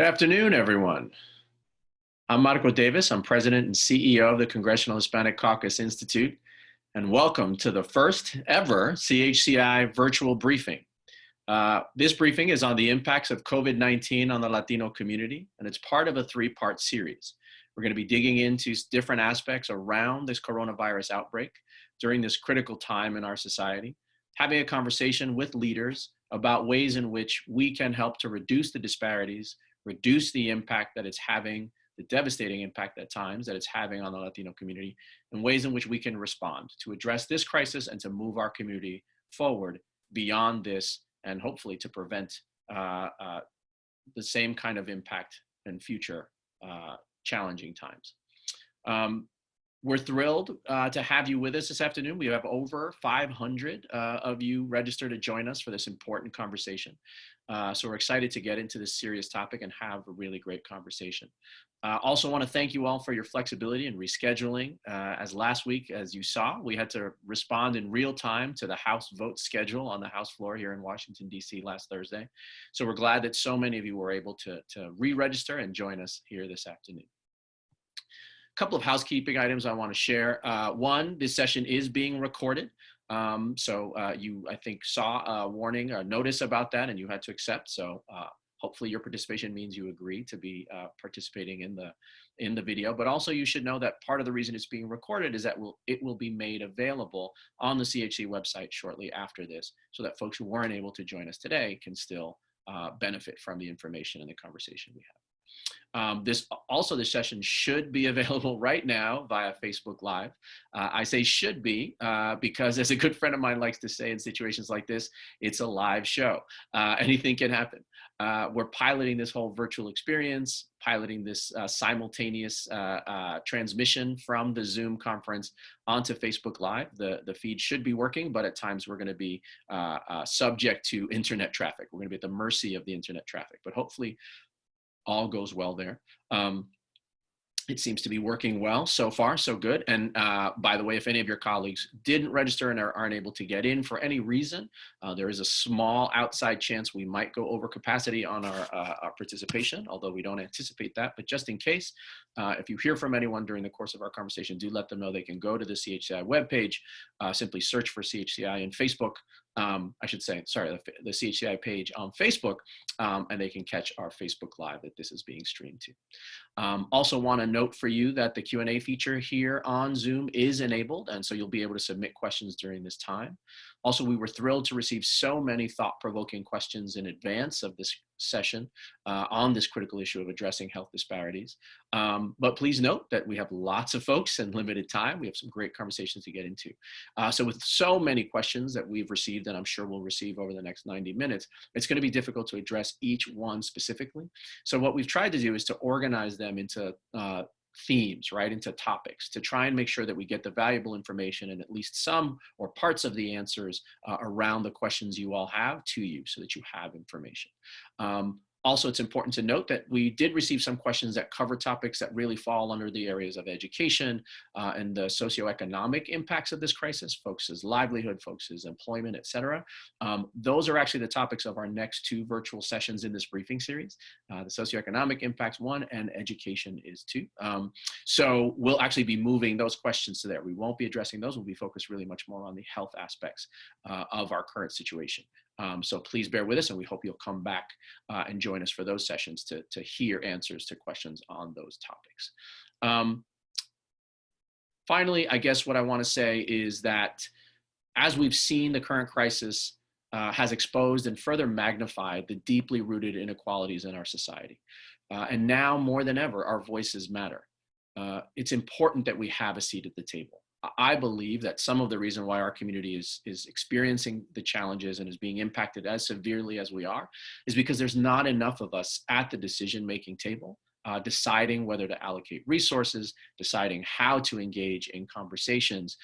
Good afternoon, everyone. I'm Marco Davis. I'm President and CEO of the Congressional Hispanic Caucus Institute, and welcome to the first ever CHCI virtual briefing. This briefing is on the impacts of COVID-19 on the Latino community, and it's part of a three-part series. We're going to be digging into different aspects around this coronavirus outbreak during this critical time in our society, having a conversation with leaders about ways in which we can help to reduce the disparities, reduce the impact that it's having, the devastating impact at times that it's having on the Latino community, and ways in which we can respond to address this crisis and to move our community forward beyond this, and hopefully to prevent the same kind of impact in future challenging times. We're thrilled to have you with us this afternoon. We have over 500 of you registered to join us for this important conversation. So we're excited to get into this serious topic and have a really great conversation. Also want to thank you all for your flexibility and rescheduling. As last week, as you saw, we had to respond in real time to the House vote schedule on the House floor here in Washington, D.C. last Thursday. So we're glad that so many of you were able to re-register and join us here this afternoon. A couple of housekeeping items I want to share. One, this session is being recorded. So you, I think, saw a warning, a notice about that, and you had to accept. So hopefully your participation means you agree to be participating in the video. But also you should know that part of the reason it's being recorded is that it will be made available on the CHC website shortly after this, so that folks who weren't able to join us today can still benefit from the information and the conversation we have. This session should be available right now via Facebook Live. I say should be because, as a good friend of mine likes to say in situations like this, it's a live show. Anything can happen. We're piloting this whole virtual experience, piloting this simultaneous transmission from the Zoom conference onto Facebook Live. The feed should be working, but at times we're going to be subject to internet traffic. We're going to be at the mercy of the internet traffic, but hopefully all goes well there. It seems to be working well so far, so good. And by the way, if any of your colleagues didn't register and aren't able to get in for any reason, there is a small outside chance we might go over capacity on our participation, although we don't anticipate that. But just in case, if you hear from anyone during the course of our conversation, do let them know they can go to the CHCI webpage, simply search for CHCI in Facebook. I should say, sorry, the CHCI page on Facebook, and they can catch our Facebook Live that this is being streamed to. Also want to note for you that the Q&A feature here on Zoom is enabled, and so you'll be able to submit questions during this time. Also, we were thrilled to receive so many thought-provoking questions in advance of this session on this critical issue of addressing health disparities. But please note that we have lots of folks and limited time. We have some great conversations to get into. So with so many questions that we've received, and I'm sure we'll receive over the next 90 minutes, it's going to be difficult to address each one specifically. So what we've tried to do is to organize them into themes, right, into topics, to try and make sure that we get the valuable information and at least some or parts of the answers around the questions you all have to you, so that you have information. Also, it's important to note that we did receive some questions that cover topics that really fall under the areas of education and the socioeconomic impacts of this crisis, folks' livelihood, folks' employment, et cetera. Those are actually the topics of our next two virtual sessions in this briefing series. The socioeconomic impacts one, and education is two. So we'll actually be moving those questions to there. We won't be addressing those. We'll be focused really much more on the health aspects of our current situation. So please bear with us, and we hope you'll come back and join us for those sessions to hear answers to questions on those topics. Finally, I guess what I want to say is that as we've seen, the current crisis has exposed and further magnified the deeply rooted inequalities in our society. And now more than ever, our voices matter. It's important that we have a seat at the table. I believe that some of the reason why our community is experiencing the challenges and is being impacted as severely as we are is because there's not enough of us at the decision-making table deciding whether to allocate resources, deciding how to engage in conversations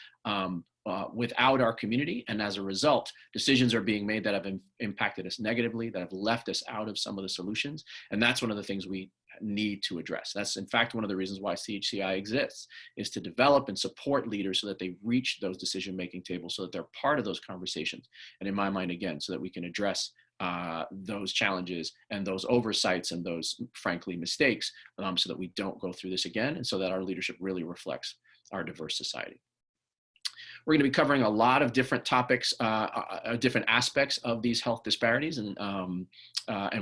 without our community. And as a result, decisions are being made that have impacted us negatively, that have left us out of some of the solutions. And that's one of the things we need to address. That's in fact one of the reasons why CHCI exists, is to develop and support leaders so that they reach those decision-making tables, so that they're part of those conversations. And in my mind, again, so that we can address those challenges and those oversights and those, frankly, mistakes, so that we don't go through this again, and so that our leadership really reflects our diverse society. We're going to be covering a lot of different topics, different aspects of these health disparities, and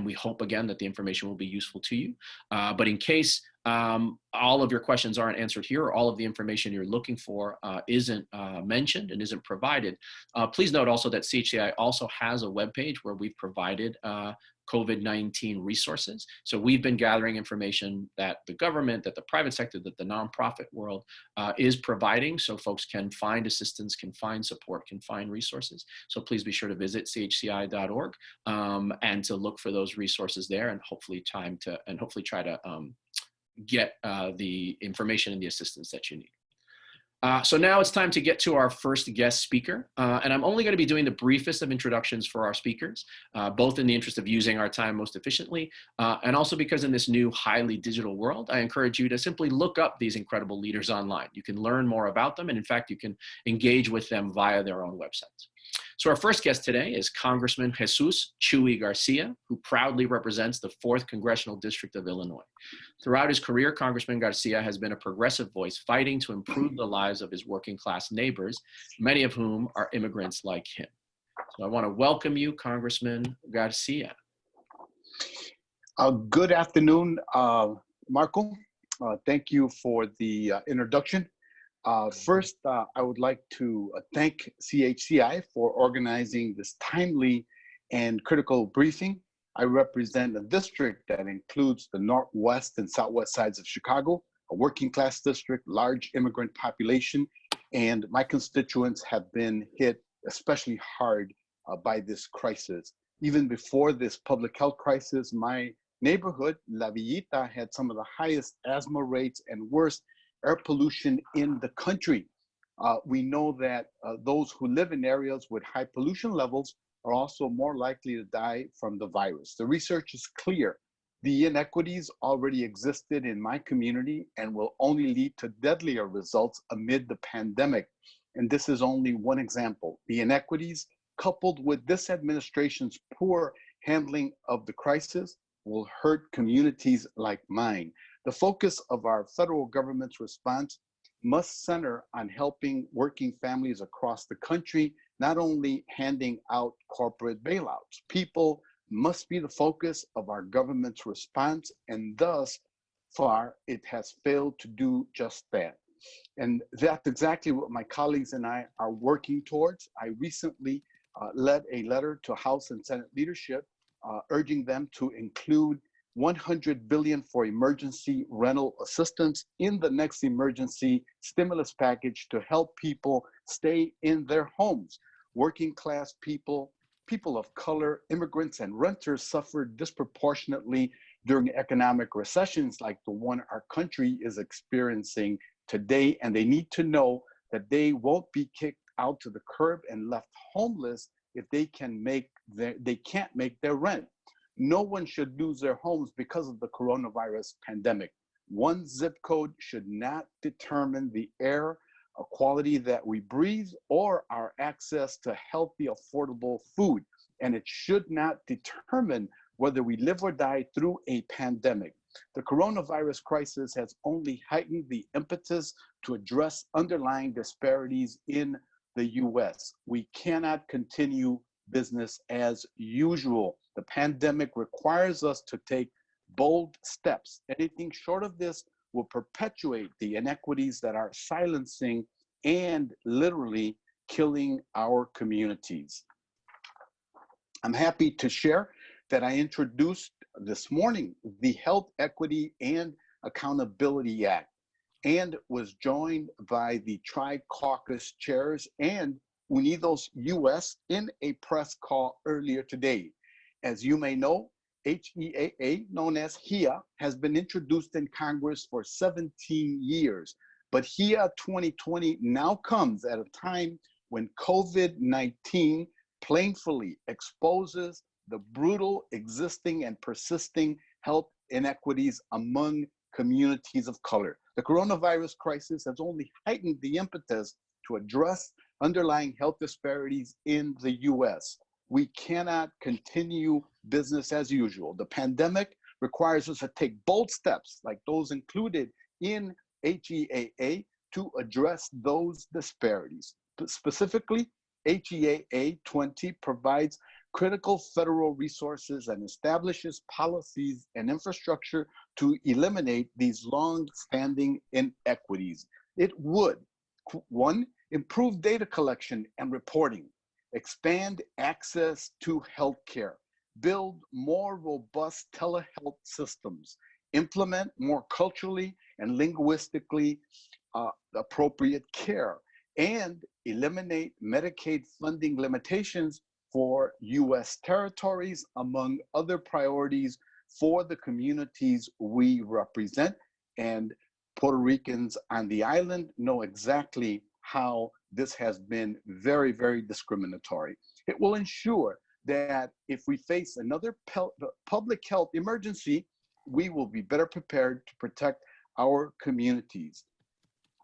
we hope, again, that the information will be useful to you. But in case all of your questions aren't answered here, or all of the information you're looking for isn't mentioned and isn't provided, please note also that CHCI also has a webpage where we've provided COVID-19 resources. So we've been gathering information that the government, that the private sector, that the nonprofit world is providing, so folks can find assistance, can find support, can find resources. So please be sure to visit chci.org and to look for those resources there, and hopefully try to get the information and the assistance that you need. So now it's time to get to our first guest speaker. And I'm only going to be doing the briefest of introductions for our speakers, both in the interest of using our time most efficiently, and also because in this new highly digital world, I encourage you to simply look up these incredible leaders online. You can learn more about them, and in fact, you can engage with them via their own websites. So our first guest today is Congressman Jesus Chuy Garcia, who proudly represents the 4th Congressional District of Illinois. Throughout his career, Congressman Garcia has been a progressive voice fighting to improve the lives of his working class neighbors, many of whom are immigrants like him. So I want to welcome you, Congressman Garcia. Good afternoon, Marco. Thank you for the introduction. First, I would like to thank CHCI for organizing this timely and critical briefing. I represent a district that includes the northwest and southwest sides of Chicago, a working class district, large immigrant population, and my constituents have been hit especially hard by this crisis. Even before this public health crisis, my neighborhood, La Villita, had some of the highest asthma rates and worst air pollution in the country. We know that those who live in areas with high pollution levels are also more likely to die from the virus. The research is clear. The inequities already existed in my community and will only lead to deadlier results amid the pandemic. And this is only one example. The inequities, coupled with this administration's poor handling of the crisis, will hurt communities like mine. The focus of our federal government's response must center on helping working families across the country, not only handing out corporate bailouts. People must be the focus of our government's response, and thus far, it has failed to do just that. And that's exactly what my colleagues and I are working towards. I recently led a letter to House and Senate leadership urging them to include $100 billion for emergency rental assistance in the next emergency stimulus package to help people stay in their homes. Working class people, people of color, immigrants, and renters suffered disproportionately during economic recessions like the one our country is experiencing today, and they need to know that they won't be kicked out to the curb and left homeless if they can't make their rent. No one should lose their homes because of the coronavirus pandemic. One zip code should not determine the air quality that we breathe or our access to healthy, affordable food. And it should not determine whether we live or die through a pandemic. The coronavirus crisis has only heightened the impetus to address underlying disparities in the US. We cannot continue business as usual. The pandemic requires us to take bold steps. Anything short of this will perpetuate the inequities that are silencing and literally killing our communities. I'm happy to share that I introduced this morning the Health Equity and Accountability Act, and was joined by the Tri-Caucus chairs and Unidos US in a press call earlier today. As you may know, HEAA, known as HEA, has been introduced in Congress for 17 years. But HEA 2020 now comes at a time when COVID-19 painfully exposes the brutal existing and persisting health inequities among communities of color. The coronavirus crisis has only heightened the impetus to address underlying health disparities in the US. We cannot continue business as usual. The pandemic requires us to take bold steps like those included in HEAA to address those disparities. Specifically, HEAA 20 provides critical federal resources and establishes policies and infrastructure to eliminate these long-standing inequities. It would, one, improve data collection and reporting, expand access to healthcare, build more robust telehealth systems, implement more culturally and linguistically appropriate care, and eliminate Medicaid funding limitations for U.S. territories, among other priorities for the communities we represent. And Puerto Ricans on the island know exactly how this has been very, very discriminatory. It will ensure that if we face another public health emergency, we will be better prepared to protect our communities.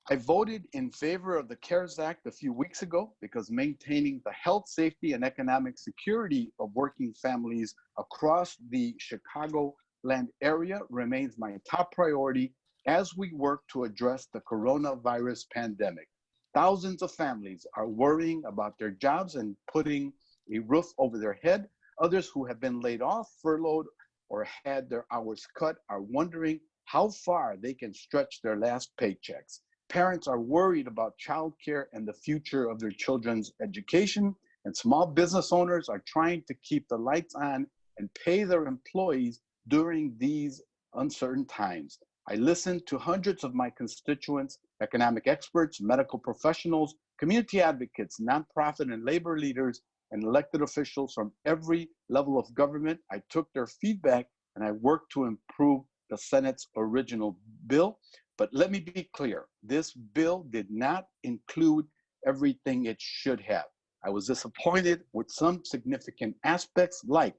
I voted in favor of the CARES Act a few weeks ago because maintaining the health, safety, and economic security of working families across the Chicagoland area remains my top priority as we work to address the coronavirus pandemic. Thousands of families are worrying about their jobs and putting a roof over their head. Others who have been laid off, furloughed, or had their hours cut are wondering how far they can stretch their last paychecks. Parents are worried about childcare and the future of their children's education, and small business owners are trying to keep the lights on and pay their employees during these uncertain times. I listened to hundreds of my constituents, economic experts, medical professionals, community advocates, nonprofit and labor leaders, and elected officials from every level of government. I took their feedback and I worked to improve the Senate's original bill. But let me be clear, this bill did not include everything it should have. I was disappointed with some significant aspects like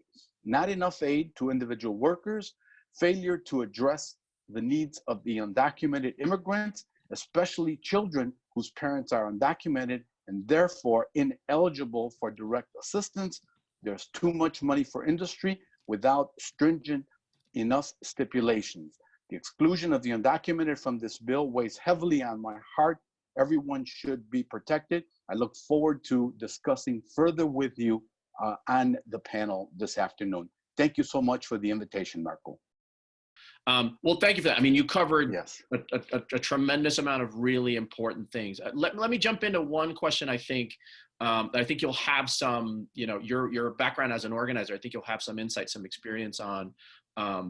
not enough aid to individual workers, failure to address the needs of the undocumented immigrants, especially children whose parents are undocumented and therefore ineligible for direct assistance. There's too much money for industry without stringent enough stipulations. The exclusion of the undocumented from this bill weighs heavily on my heart. Everyone should be protected. I look forward to discussing further with you on the panel this afternoon. Thank you so much for the invitation, Marco. Well, thank you for that. I mean, you covered Yes. a tremendous amount of really important things. Let me jump into one question. I think you'll have some, your background as an organizer, I think you'll have some insight, some experience on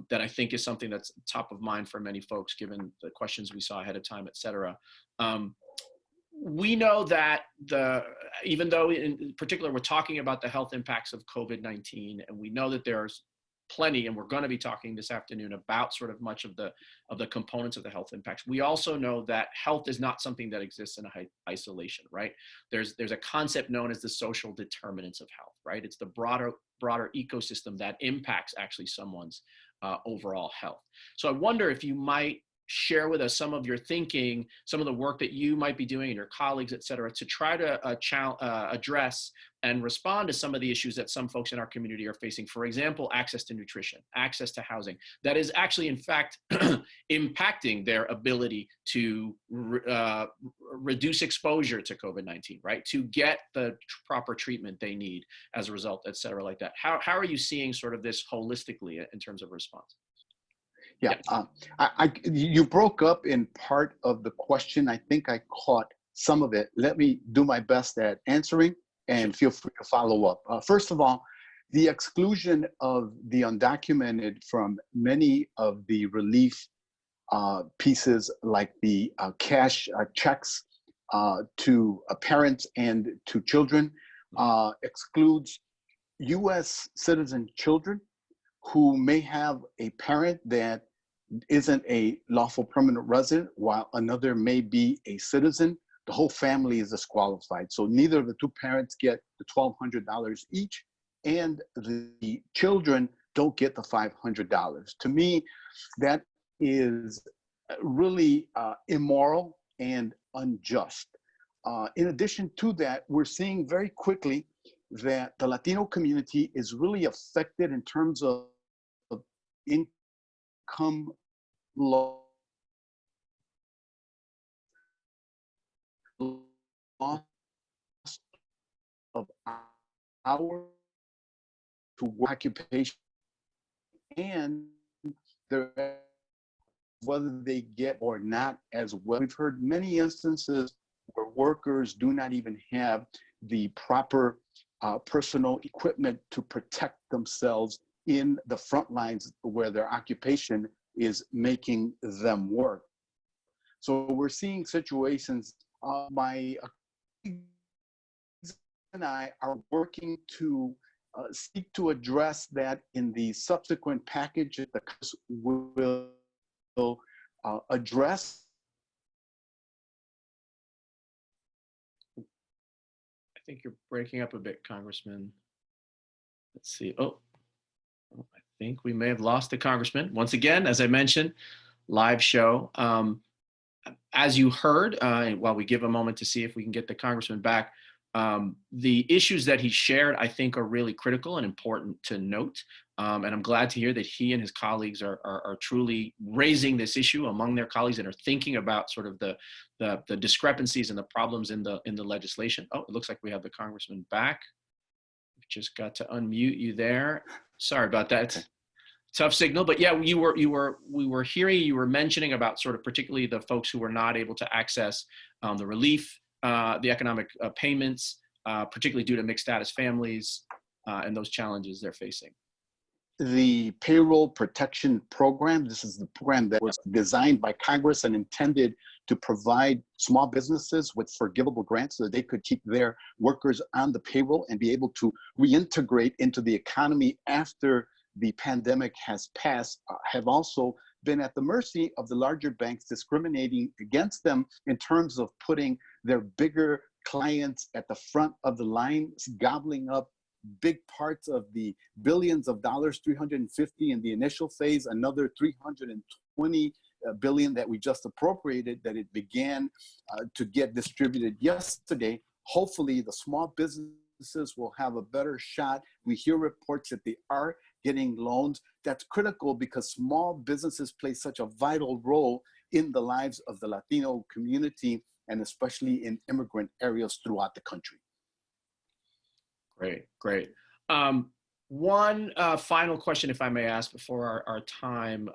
that I think is something that's top of mind for many folks, given the questions we saw ahead of time, et cetera. We know that even though in particular, we're talking about the health impacts of COVID-19, and we know that there's plenty, and we're going to be talking this afternoon about sort of much of the components of the health impacts. We also know that health is not something that exists in isolation, right? There's a concept known as the social determinants of health, right? It's the broader ecosystem that impacts actually someone's overall health. So I wonder if you might share with us some of your thinking, some of the work that you might be doing and your colleagues, et cetera, to try to address and respond to some of the issues that some folks in our community are facing. For example, access to nutrition, access to housing, that is actually, in fact, impacting their ability to reduce exposure to COVID-19, right? To get the proper treatment they need as a result, et cetera, like that. How are you seeing sort of this holistically in terms of response? Yeah, you broke up in part of the question. I think I caught some of it. Let me do my best at answering and feel free to follow up. First of all, the exclusion of the undocumented from many of the relief pieces like the cash checks to parents and to children excludes US citizen children who may have a parent that isn't a lawful permanent resident, while another may be a citizen. The whole family is disqualified. So neither of the two parents get the $1,200 each, and the children don't get the $500. To me, that is really immoral and unjust. In addition to that, we're seeing very quickly that the Latino community is really affected in terms of income loss of hours to work occupation, and their whether they get or not as well. We've heard many instances where workers do not even have the proper personal equipment to protect themselves in the front lines where their occupation is making them work. So we're seeing situations. My colleagues and I are working to seek to address that in the subsequent package that the Congress will address. I think you're breaking up a bit, Congressman. Let's see. Oh, I think we may have lost the Congressman. Once again, as I mentioned, live show. As you heard, while we give a moment to see if we can get the Congressman back, the issues that he shared, I think, are really critical and important to note. And I'm glad to hear that he and his colleagues are truly raising this issue among their colleagues and are thinking about sort of the discrepancies and the problems in the legislation. Oh, it looks like we have the Congressman back. We just got to unmute you there. Sorry about that. It's tough signal, but yeah, we were hearing you were mentioning about sort of particularly the folks who were not able to access the relief, the economic payments, particularly due to mixed status families and those challenges they're facing. The Payroll Protection Program, this is the program that was designed by Congress and intended to provide small businesses with forgivable grants so that they could keep their workers on the payroll and be able to reintegrate into the economy after the pandemic has passed, have also been at the mercy of the larger banks discriminating against them in terms of putting their bigger clients at the front of the line, gobbling up big parts of the billions of dollars, 350 in the initial phase, another 320 billion that we just appropriated, that it began to get distributed yesterday. Hopefully the small businesses will have a better shot. We hear reports that they are getting loans. That's critical because small businesses play such a vital role in the lives of the Latino community and especially in immigrant areas throughout the country. Great. One final question, if I may ask, before our time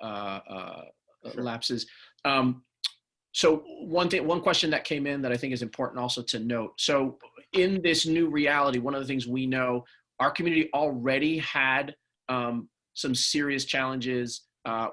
lapses. So one question that came in that I think is important also to note. So in this new reality, one of the things we know, our community already had some serious challenges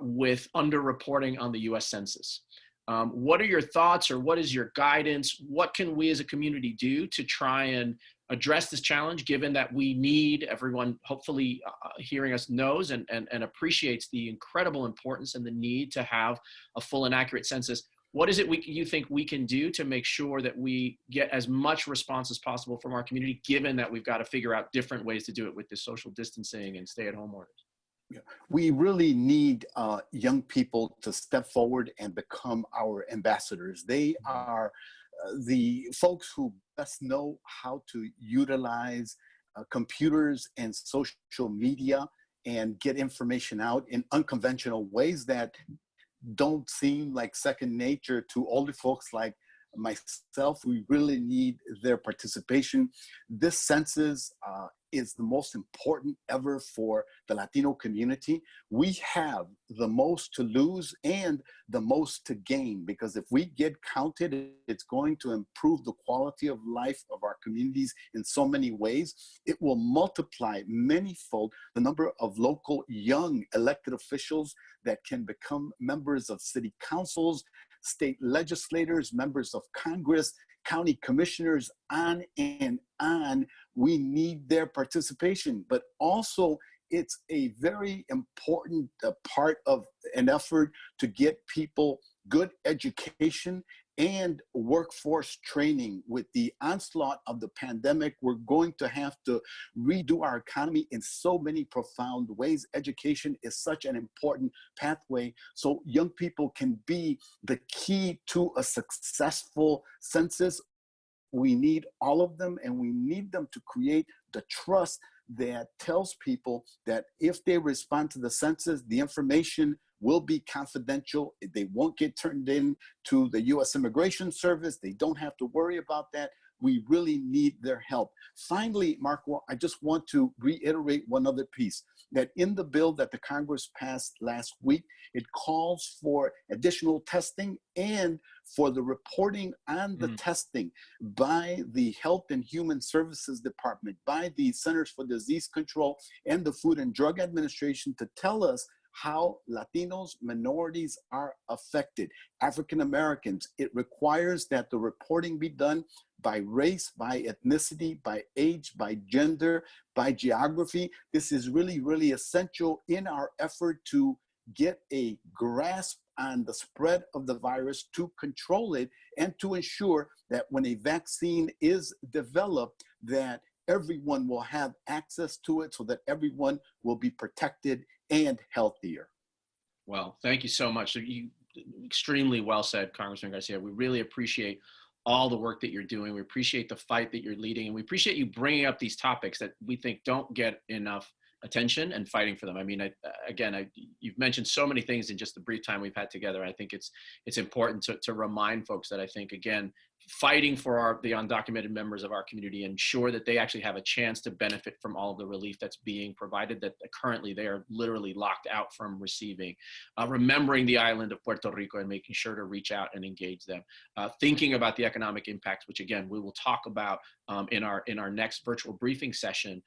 with underreporting on the U.S. Census. What are your thoughts, or what is your guidance? What can we as a community do to try and address this challenge, given that we need, everyone hopefully hearing us knows and appreciates the incredible importance and the need to have a full and accurate census? What is it you think we can do to make sure that we get as much response as possible from our community, given that we've got to figure out different ways to do it with this social distancing and stay-at-home orders? Yeah. We really need young people to step forward and become our ambassadors. They are the folks who best know how to utilize computers and social media and get information out in unconventional ways that don't seem like second nature to older folks like myself. We really need their participation. This census is the most important ever for the Latino community. We have the most to lose and the most to gain, because if we get counted, it's going to improve the quality of life of our communities in so many ways. It will multiply manyfold the number of local young elected officials that can become members of city councils, state legislators, members of Congress, county commissioners, on and on. We need their participation, but also it's a very important part of an effort to get people good education and workforce training. With the onslaught of the pandemic, we're going to have to redo our economy in so many profound ways. Education is such an important pathway so young people can be the key to a successful census We need all of them, and we need them to create the trust that tells people that if they respond to the census, the information will be confidential. They won't get turned in to the U.S. Immigration Service. They don't have to worry about that. We really need their help. Finally, Marco, I just want to reiterate one other piece, that in the bill that the Congress passed last week, it calls for additional testing and for the reporting on the testing by the Health and Human Services Department, by the Centers for Disease Control and the Food and Drug Administration, to tell us how Latinos, minorities are affected, African Americans. It requires that the reporting be done by race, by ethnicity, by age, by gender, by geography. This is really, really essential in our effort to get a grasp on the spread of the virus, to control it, and to ensure that when a vaccine is developed, that everyone will have access to it so that everyone will be protected and healthier. Well, thank you so much. You extremely well said, Congressman Garcia. We really appreciate all the work that you're doing. We appreciate the fight that you're leading, and we appreciate you bringing up these topics that we think don't get enough attention and fighting for them. I mean, you've mentioned so many things in just the brief time we've had together. I think it's important to remind folks that I think, again, fighting for the undocumented members of our community, ensure that they actually have a chance to benefit from all of the relief that's being provided, that currently they are literally locked out from receiving. Remembering the island of Puerto Rico and making sure to reach out and engage them. Thinking about the economic impacts, which again, we will talk about in our next virtual briefing session,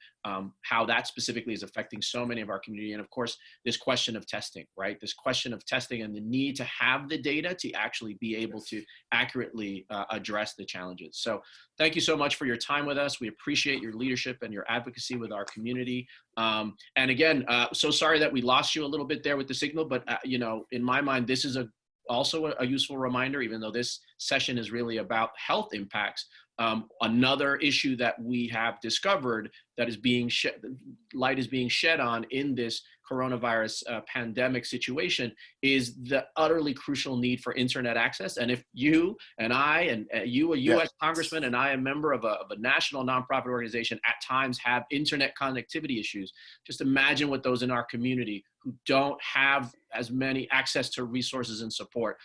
how that specifically is affecting so many of our community. And of course, this question of testing, right? This question of testing and the need to have the data to actually be able to accurately address the challenges. So thank you so much for your time with us. We appreciate your leadership and your advocacy with our community. And again, so sorry that we lost you a little bit there with the signal, but you know, in my mind, this is also a useful reminder, even though this session is really about health impacts. Another issue that we have discovered that is light is being shed on in this coronavirus pandemic situation is the utterly crucial need for internet access. And if you and I, and you, a U.S. Congressman, and I, a member of a national nonprofit organization, at times have internet connectivity issues, just imagine what those in our community who don't have as many access to resources and support,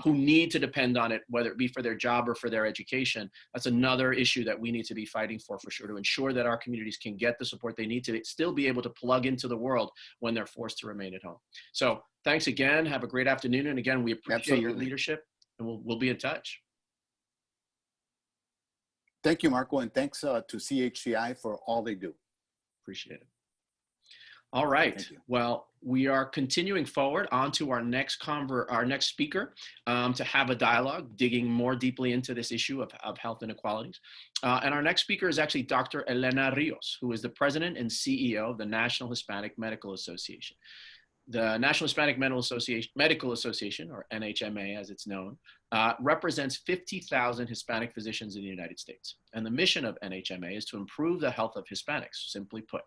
who need to depend on it, whether it be for their job or for their education. That's another issue that we need to be fighting for sure, to ensure that our communities can get the support they need to still be able to plug into the world when they're forced to remain at home. So thanks again. Have a great afternoon. And again, we appreciate your leadership, and we'll be in touch. Thank you, Marco, and thanks to CHCI for all they do. Appreciate it. All right. Well, we are continuing forward onto our next speaker to have a dialogue, digging more deeply into this issue of health inequalities. And our next speaker is actually Dr. Elena Rios, who is the president and CEO of the National Hispanic Medical Association. The National Hispanic Medical Association, or NHMA as it's known, represents 50,000 Hispanic physicians in the United States. And the mission of NHMA is to improve the health of Hispanics, simply put.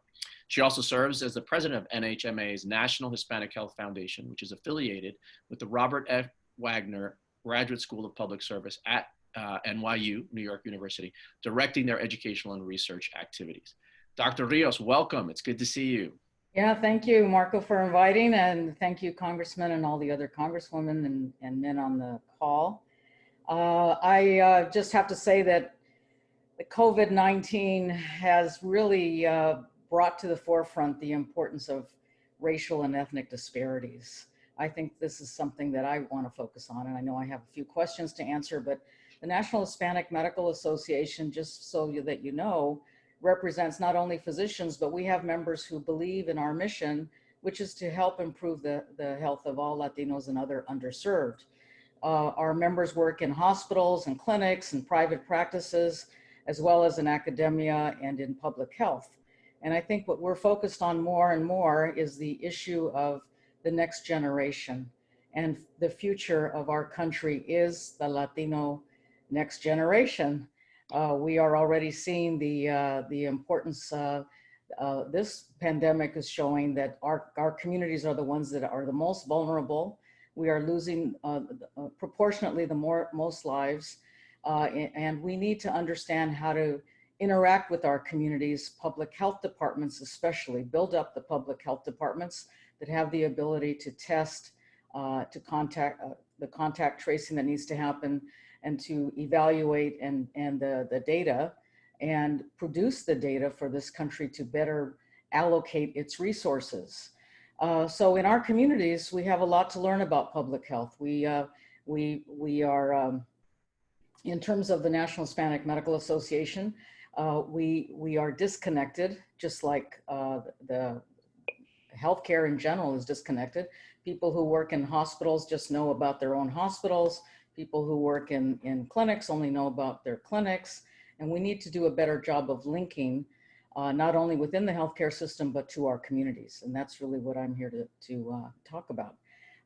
She also serves as the president of NHMA's National Hispanic Health Foundation, which is affiliated with the Robert F. Wagner Graduate School of Public Service at NYU, New York University, directing their educational and research activities. Dr. Rios, welcome. It's good to see you. Yeah, thank you, Marco, for inviting, and thank you, Congressman, and all the other Congresswomen and men on the call. I just have to say that the COVID-19 has really brought to the forefront the importance of racial and ethnic disparities. I think this is something that I want to focus on, and I know I have a few questions to answer, but the National Hispanic Medical Association, just so that you know, represents not only physicians, but we have members who believe in our mission, which is to help improve the health of all Latinos and other underserved. Our members work in hospitals and clinics and private practices, as well as in academia and in public health. And I think what we're focused on more and more is the issue of the next generation. And the future of our country is the Latino next generation. We are already seeing the importance. This pandemic is showing that our communities are the ones that are the most vulnerable. We are losing proportionately the most lives. and we need to understand how to interact with our communities, public health departments especially, build up the public health departments that have the ability to test, to contact, the contact tracing that needs to happen, and to evaluate and the data and produce the data for this country to better allocate its resources. So in our communities, we have a lot to learn about public health. We are, in terms of the National Hispanic Medical Association, we are disconnected, just like the healthcare in general is disconnected. People who work in hospitals just know about their own hospitals. People who work in clinics only know about their clinics. And we need to do a better job of linking, not only within the healthcare system, but to our communities. And that's really what I'm here to talk about.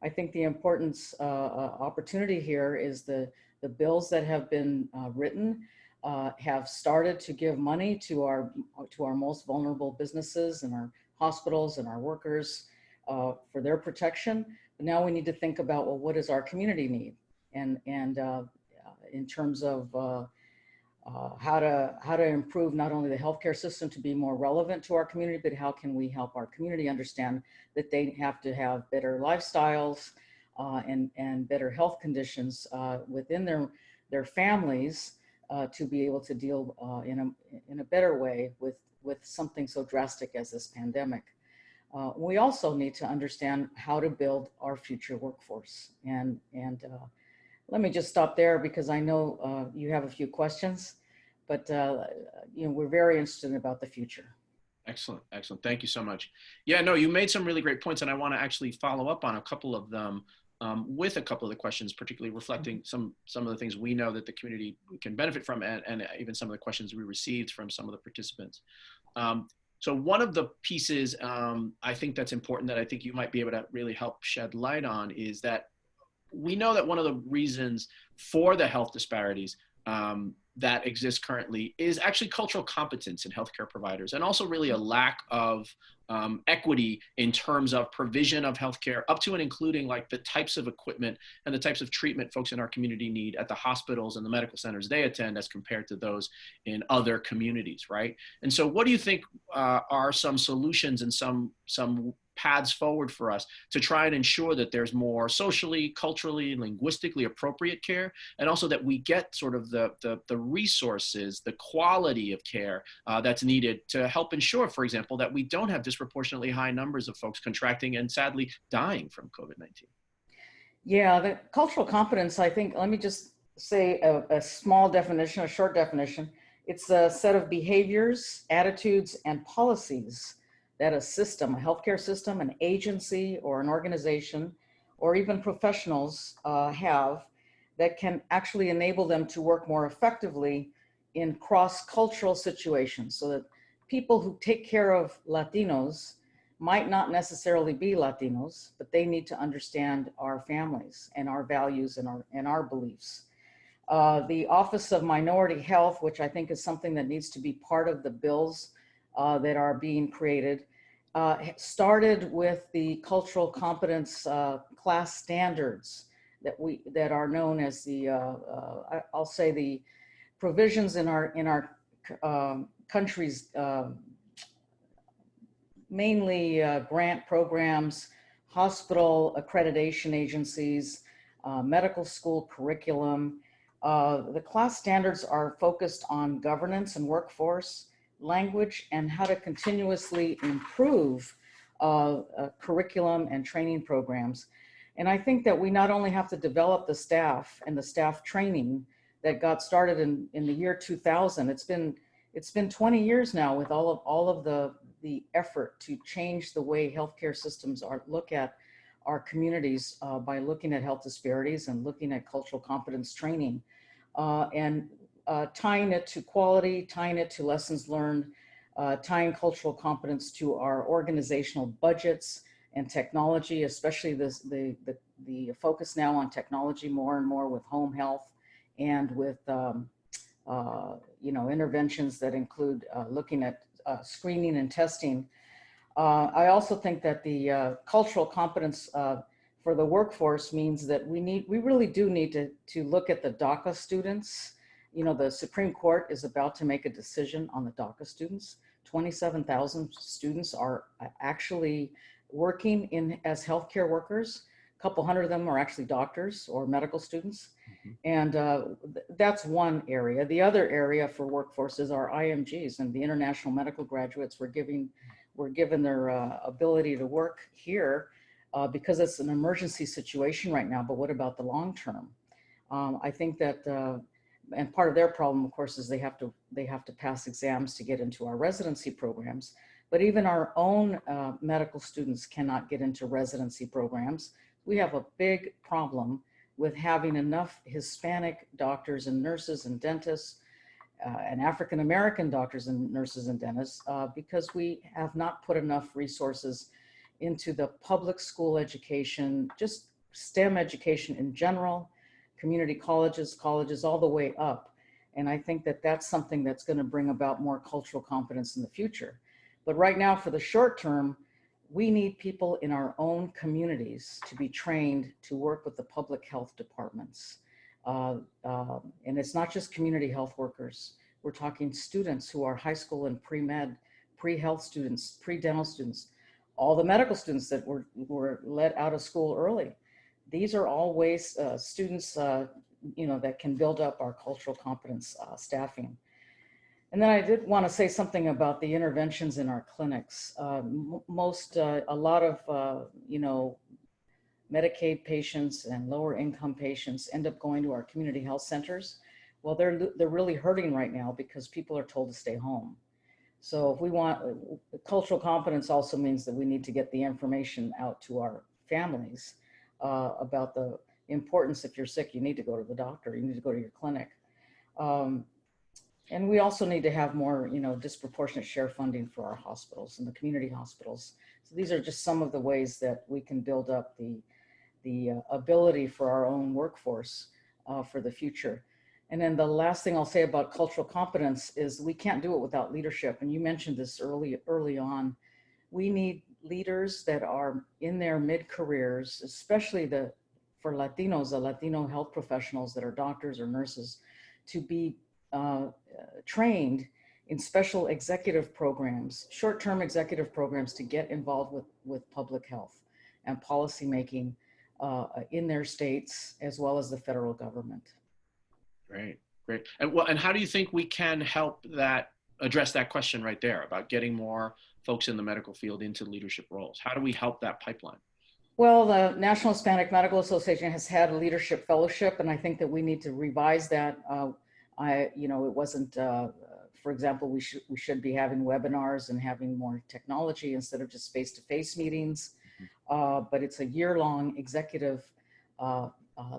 I think the importance, opportunity here is the bills that have been written have started to give money to our most vulnerable businesses and our hospitals and our workers for their protection. But now we need to think about, well, what does our community need? And in terms of how to improve not only the healthcare system to be more relevant to our community, but how can we help our community understand that they have to have better lifestyles and better health conditions within their families to be able to deal in a better way with something so drastic as this pandemic. We also need to understand how to build our future workforce. And let me just stop there because I know you have a few questions, but we're very interested about the future. Excellent, excellent. Thank you so much. Yeah, no, you made some really great points, and I want to actually follow up on a couple of them with a couple of the questions, particularly reflecting some of the things we know that the community can benefit from, and even some of the questions we received from some of the participants. So one of the pieces I think that's important that I think you might be able to really help shed light on is that we know that one of the reasons for the health disparities that exist currently is actually cultural competence in healthcare providers, and also really a lack of equity in terms of provision of healthcare, up to and including like the types of equipment and the types of treatment folks in our community need at the hospitals and the medical centers they attend as compared to those in other communities, right? And so what do you think are some solutions and some paths forward for us to try and ensure that there's more socially, culturally, and linguistically appropriate care, and also that we get sort of the resources, the quality of care that's needed to help ensure, for example, that we don't have disproportionately high numbers of folks contracting and sadly dying from COVID-19? Yeah, the cultural competence, I think, let me just say a small definition, a short definition. It's a set of behaviors, attitudes, and policies that a system, a healthcare system, an agency, or an organization, or even professionals have that can actually enable them to work more effectively in cross-cultural situations, so that people who take care of Latinos might not necessarily be Latinos, but they need to understand our families and our values and our beliefs. The Office of Minority Health, which I think is something that needs to be part of the bills that are being created, started with the cultural competence class standards that are known as the I'll say the provisions in our country's mainly grant programs, hospital accreditation agencies, medical school curriculum. The class standards are focused on governance and workforce, language, and how to continuously improve curriculum and training programs. And I think that we not only have to develop the staff and the staff training that got started in the year 2000. It's been 20 years now with all of the effort to change the way healthcare systems look at our communities by looking at health disparities and looking at cultural competence training. Tying it to quality, tying it to lessons learned, tying cultural competence to our organizational budgets and technology, especially the focus now on technology more and more with home health and with interventions that include looking at screening and testing. I also think that the cultural competence for the workforce means that we really do need to look at the DACA students You know, the Supreme Court is about to make a decision on the DACA students. 27,000 students are actually working as healthcare workers. A couple hundred of them are actually doctors or medical students. And that's one area. The other area for workforce is our IMGs, and the international medical graduates were given their ability to work here because it's an emergency situation right now. But what about the long term? I think that, and part of their problem, of course, is they have to pass exams to get into our residency programs. But even our own medical students cannot get into residency programs. We have a big problem with having enough Hispanic doctors and nurses and dentists and African-American doctors and nurses and dentists because we have not put enough resources into the public school education, just STEM education in general, community colleges all the way up. And I think that that's something that's going to bring about more cultural competence in the future. But right now, for the short term, we need people in our own communities to be trained to work with the public health departments. And it's not just community health workers. We're talking students who are high school and pre-med, pre-health students, pre-dental students, all the medical students that were let out of school early. These are all ways students, you know, that can build up our cultural competence staffing. And then I did want to say something about the interventions in our clinics. A lot of, you know, Medicaid patients and lower income patients end up going to our community health centers. Well, they're really hurting right now because people are told to stay home. So if we want, cultural competence also means that we need to get the information out to our families about the importance. If you're sick, you need to go to the doctor, you need to go to your clinic. And we also need to have more, you know, disproportionate share funding for our hospitals and the community hospitals. So these are just some of the ways that we can build up the ability for our own workforce for the future. And then the last thing I'll say about cultural competence is we can't do it without leadership. And you mentioned this early on. We need leaders that are in their mid-careers, especially for Latinos, the Latino health professionals that are doctors or nurses, to be trained in special executive programs, short-term executive programs to get involved with public health and policy making in their states as well as the federal government. Great. And how do you think we can help address that question right there about getting more folks in the medical field into leadership roles? How do we help that pipeline? Well, the National Hispanic Medical Association has had a leadership fellowship, and I think that we need to revise that. It wasn't, for example, we should be having webinars and having more technology instead of just face-to-face meetings. But it's a year-long executive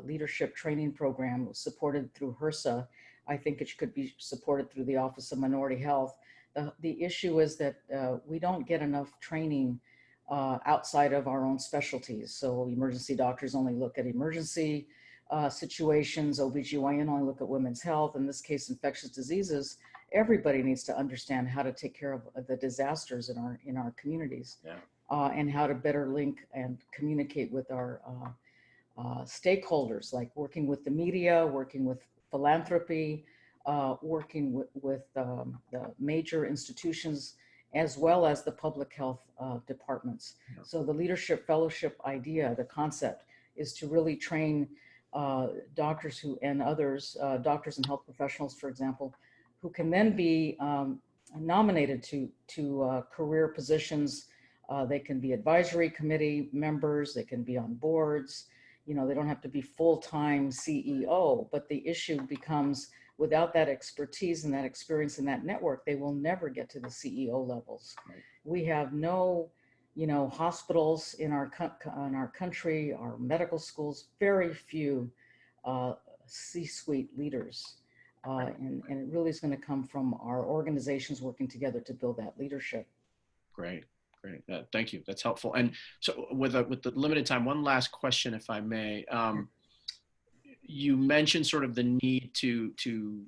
leadership training program supported through HRSA. I think it could be supported through the Office of Minority Health. The issue is that we don't get enough training outside of our own specialties. So emergency doctors only look at emergency situations, OBGYN only look at women's health, in this case, infectious diseases. Everybody needs to understand how to take care of the disasters in our communities, and how to better link and communicate with our stakeholders, like working with the media, working with philanthropy, working with the major institutions, as well as the public health departments. So the leadership fellowship idea, the concept, is to really train doctors and others, doctors and health professionals, for example, who can then be nominated to career positions. They can be advisory committee members, they can be on boards. You know, they don't have to be full-time CEO, but the issue becomes, without that expertise and that experience and that network, they will never get to the CEO levels. Right. We have no, hospitals in our country, our medical schools, very few C-suite leaders. And it really is going to come from our organizations working together to build that leadership. Great. Thank you. That's helpful. And so with the limited time, one last question, if I may. You mentioned sort of the need to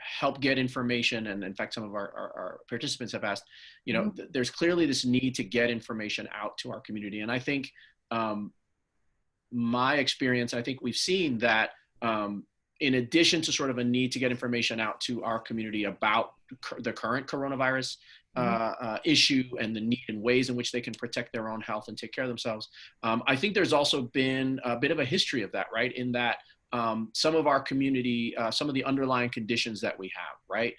help get information, and in fact, some of our participants have asked, there's clearly this need to get information out to our community. And I think my experience, I think we've seen that in addition to sort of a need to get information out to our community about the current coronavirus issue and the need and ways in which they can protect their own health and take care of themselves, I think there's also been a bit of a history of that, right? In that some of our community, some of the underlying conditions that we have, right?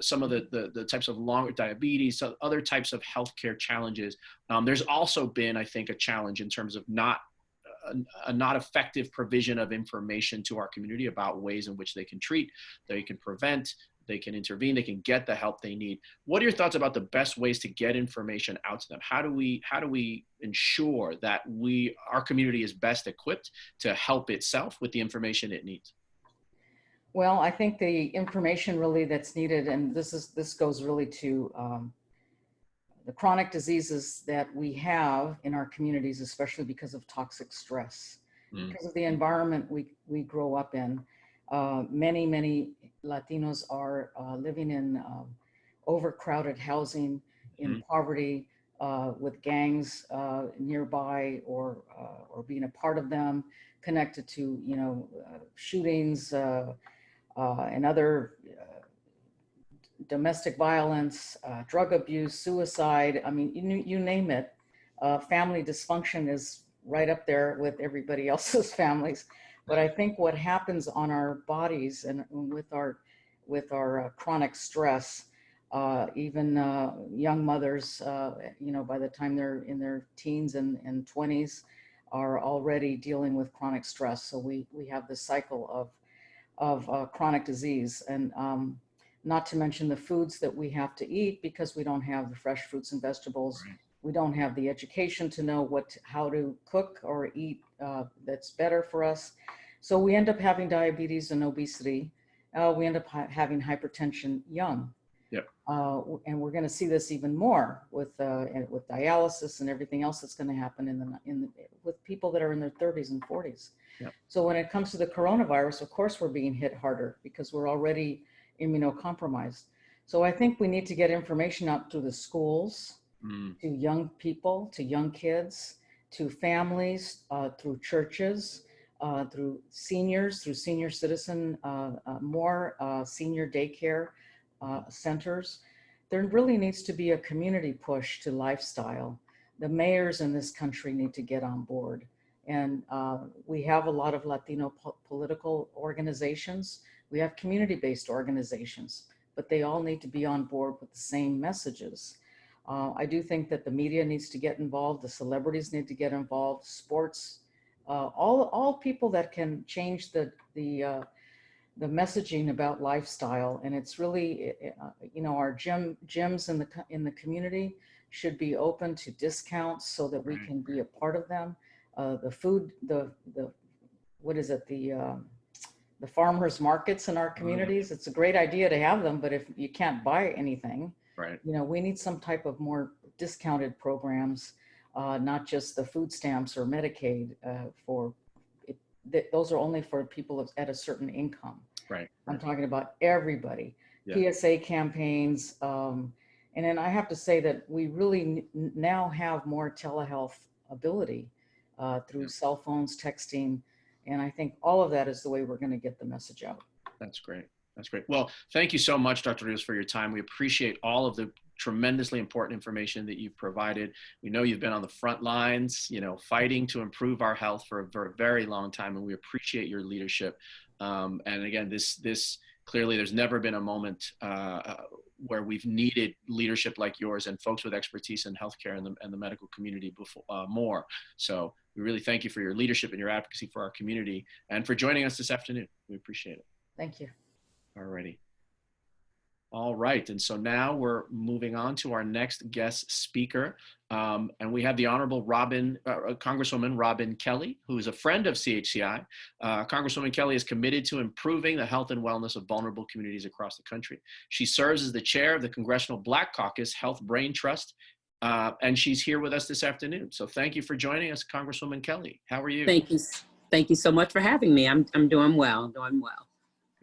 Some of the types of longer diabetes, some other types of healthcare challenges. There's also been, I think, a challenge in terms of not effective provision of information to our community about ways in which they can treat, they can prevent, they can intervene, they can get the help they need. What are your thoughts about the best ways to get information out to them? How do we ensure that our community is best equipped to help itself with the information it needs? Well, I think the information really that's needed, and this goes really to the chronic diseases that we have in our communities, especially because of toxic stress, because of the environment we grow up in. Many Latinos are living in overcrowded housing, in poverty, with gangs nearby, or being a part of them, connected to shootings and other domestic violence, drug abuse, suicide. I mean, you name it. Family dysfunction is right up there with everybody else's families. But I think what happens on our bodies and with our chronic stress, even young mothers, by the time they're in their teens and 20s, are already dealing with chronic stress. So we have this cycle of chronic disease, and not to mention the foods that we have to eat, because we don't have the fresh fruits and vegetables. Right. We don't have the education to know how to cook or eat that's better for us. So we end up having diabetes and obesity. We end up having hypertension young. Yep. And we're going to see this even more with dialysis and everything else that's going to happen with people that are in their 30s and 40s. Yep. So when it comes to the coronavirus, of course, we're being hit harder because we're already immunocompromised. So I think we need to get information out to the schools, to young people, to young kids, to families, through churches, through seniors, through senior citizen, more senior daycare centers. There really needs to be a community push to lifestyle. The mayors in this country need to get on board. And we have a lot of Latino political organizations. We have community-based organizations, but they all need to be on board with the same messages. I do think that the media needs to get involved. The celebrities need to get involved. Sports, all people that can change the messaging about lifestyle. And it's really, our gyms in the community should be open to discounts so that we can be a part of them. The food, the farmers markets in our communities. It's a great idea to have them, but if you can't buy anything, right, we need some type of more discounted programs, not just the food stamps or Medicaid. Those are only for people at a certain income. Right. I'm talking about everybody. Yeah. PSA campaigns, and then I have to say that we really now have more telehealth ability through cell phones, texting. And I think all of that is the way we're going to get the message out. That's great. That's great. Well, thank you so much, Dr. Rios, for your time. We appreciate all of the tremendously important information that you've provided. We know you've been on the front lines, fighting to improve our health for a very long time, and we appreciate your leadership. And again, this clearly, there's never been a moment where we've needed leadership like yours and folks with expertise in healthcare and the medical community more. So we really thank you for your leadership and your advocacy for our community and for joining us this afternoon. We appreciate it. Thank you. Alrighty. All right, and so now we're moving on to our next guest speaker, and we have the Honorable Congresswoman Robin Kelly, who is a friend of CHCI. Congresswoman Kelly is committed to improving the health and wellness of vulnerable communities across the country. She serves as the chair of the Congressional Black Caucus Health Brain Trust, and she's here with us this afternoon. So thank you for joining us, Congresswoman Kelly. How are you? Thank you so much for having me. I'm doing well.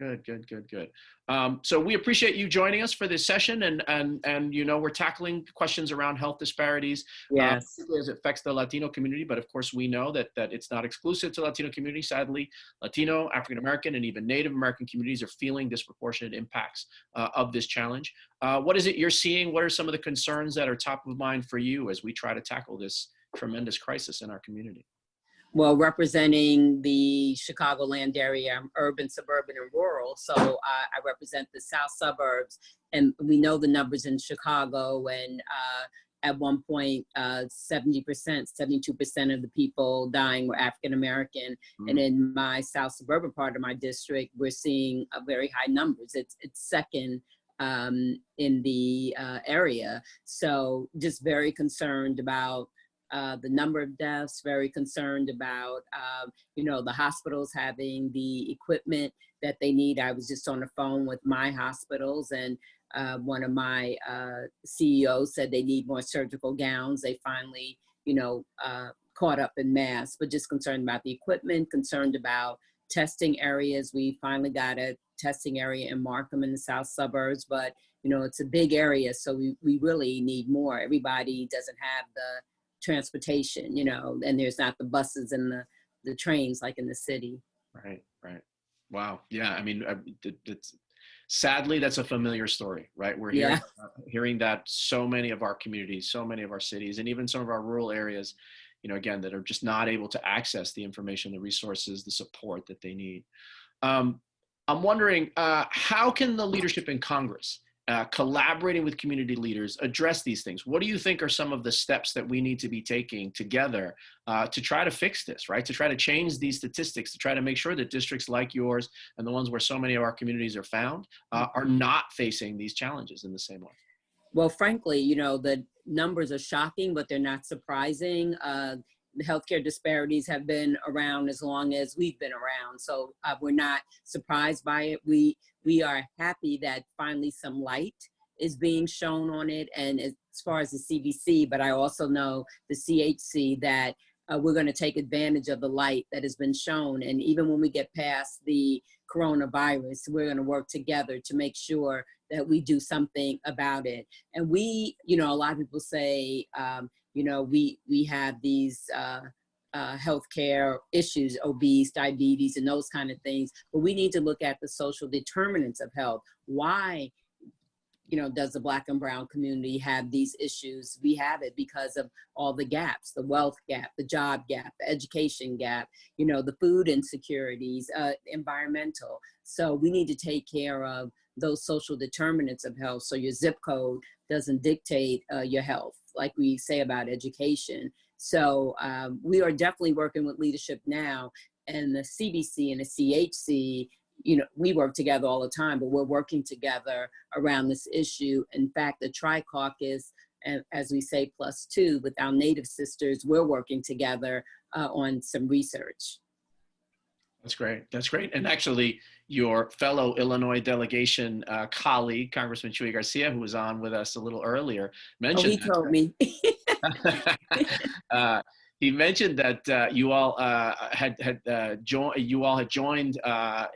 Good, good, good, good. So we appreciate you joining us for this session, and you know, we're tackling questions around health disparities, Yes. particularly as it affects the Latino community. But of course, we know that it's not exclusive to Latino community. Sadly, Latino, African American, and even Native American communities are feeling disproportionate impacts of this challenge. What is it you're seeing? What are some of the concerns that are top of mind for you as we try to tackle this tremendous crisis in our community? Well, representing the Chicagoland area, I'm urban, suburban, and rural. So I represent the South suburbs, and we know the numbers in Chicago. And at one point, 70%, 72% of the people dying were African American. And in my South suburban part of my district, we're seeing very high numbers. It's second in the area. So just very concerned about the number of deaths, very concerned about, you know, the hospitals having the equipment that they need. I was just on the phone with my hospitals, and one of my CEOs said they need more surgical gowns. They finally, you know, caught up in mass, but just concerned about the equipment, concerned about testing areas. We finally got a testing area in Markham in the South suburbs, but, you know, it's a big area, so we really need more. Everybody doesn't have the transportation, you know, and there's not the buses and the trains like in the city. Right, right. Wow. Yeah. I mean, it's sadly, that's a familiar story, right? We're hearing that so many of our communities, so many of our cities, and even some of our rural areas, you know, again, that are just not able to access the information, the resources, the support that they need. I'm wondering, how can the leadership in Congress, collaborating with community leaders, address these things? What do you think are some of the steps that we need to be taking together to try to fix this, right? To try to change these statistics, to try to make sure that districts like yours and the ones where so many of our communities are found are not facing these challenges in the same way? Well, frankly, you know, the numbers are shocking, but they're not surprising. The healthcare disparities have been around as long as we've been around. So we're not surprised by it. We are happy that finally some light is being shown on it. And as far as the CDC, but I also know the CHC, that we're going to take advantage of the light that has been shown. And even when we get past the coronavirus, we're going to work together to make sure that we do something about it. And we, you know, a lot of people say, you know, we have these healthcare issues, obese, diabetes, and those kind of things, but we need to look at the social determinants of health. Why, you know, does the Black and brown community have these issues? We have it because of all the gaps, the wealth gap, the job gap, the education gap, you know, the food insecurities, environmental. So we need to take care of those social determinants of health, so your zip code doesn't dictate your health, like we say about education. So we are definitely working with leadership now, and the CDC and the CHC, you know, we work together all the time, but we're working together around this issue. In fact, the Tri Caucus, and as we say, +2 with our Native sisters, we're working together on some research. That's great. That's great. And actually, your fellow Illinois delegation colleague, Congressman Chuy Garcia, who was on with us a little earlier, mentioned. He told me. He mentioned that you all had joined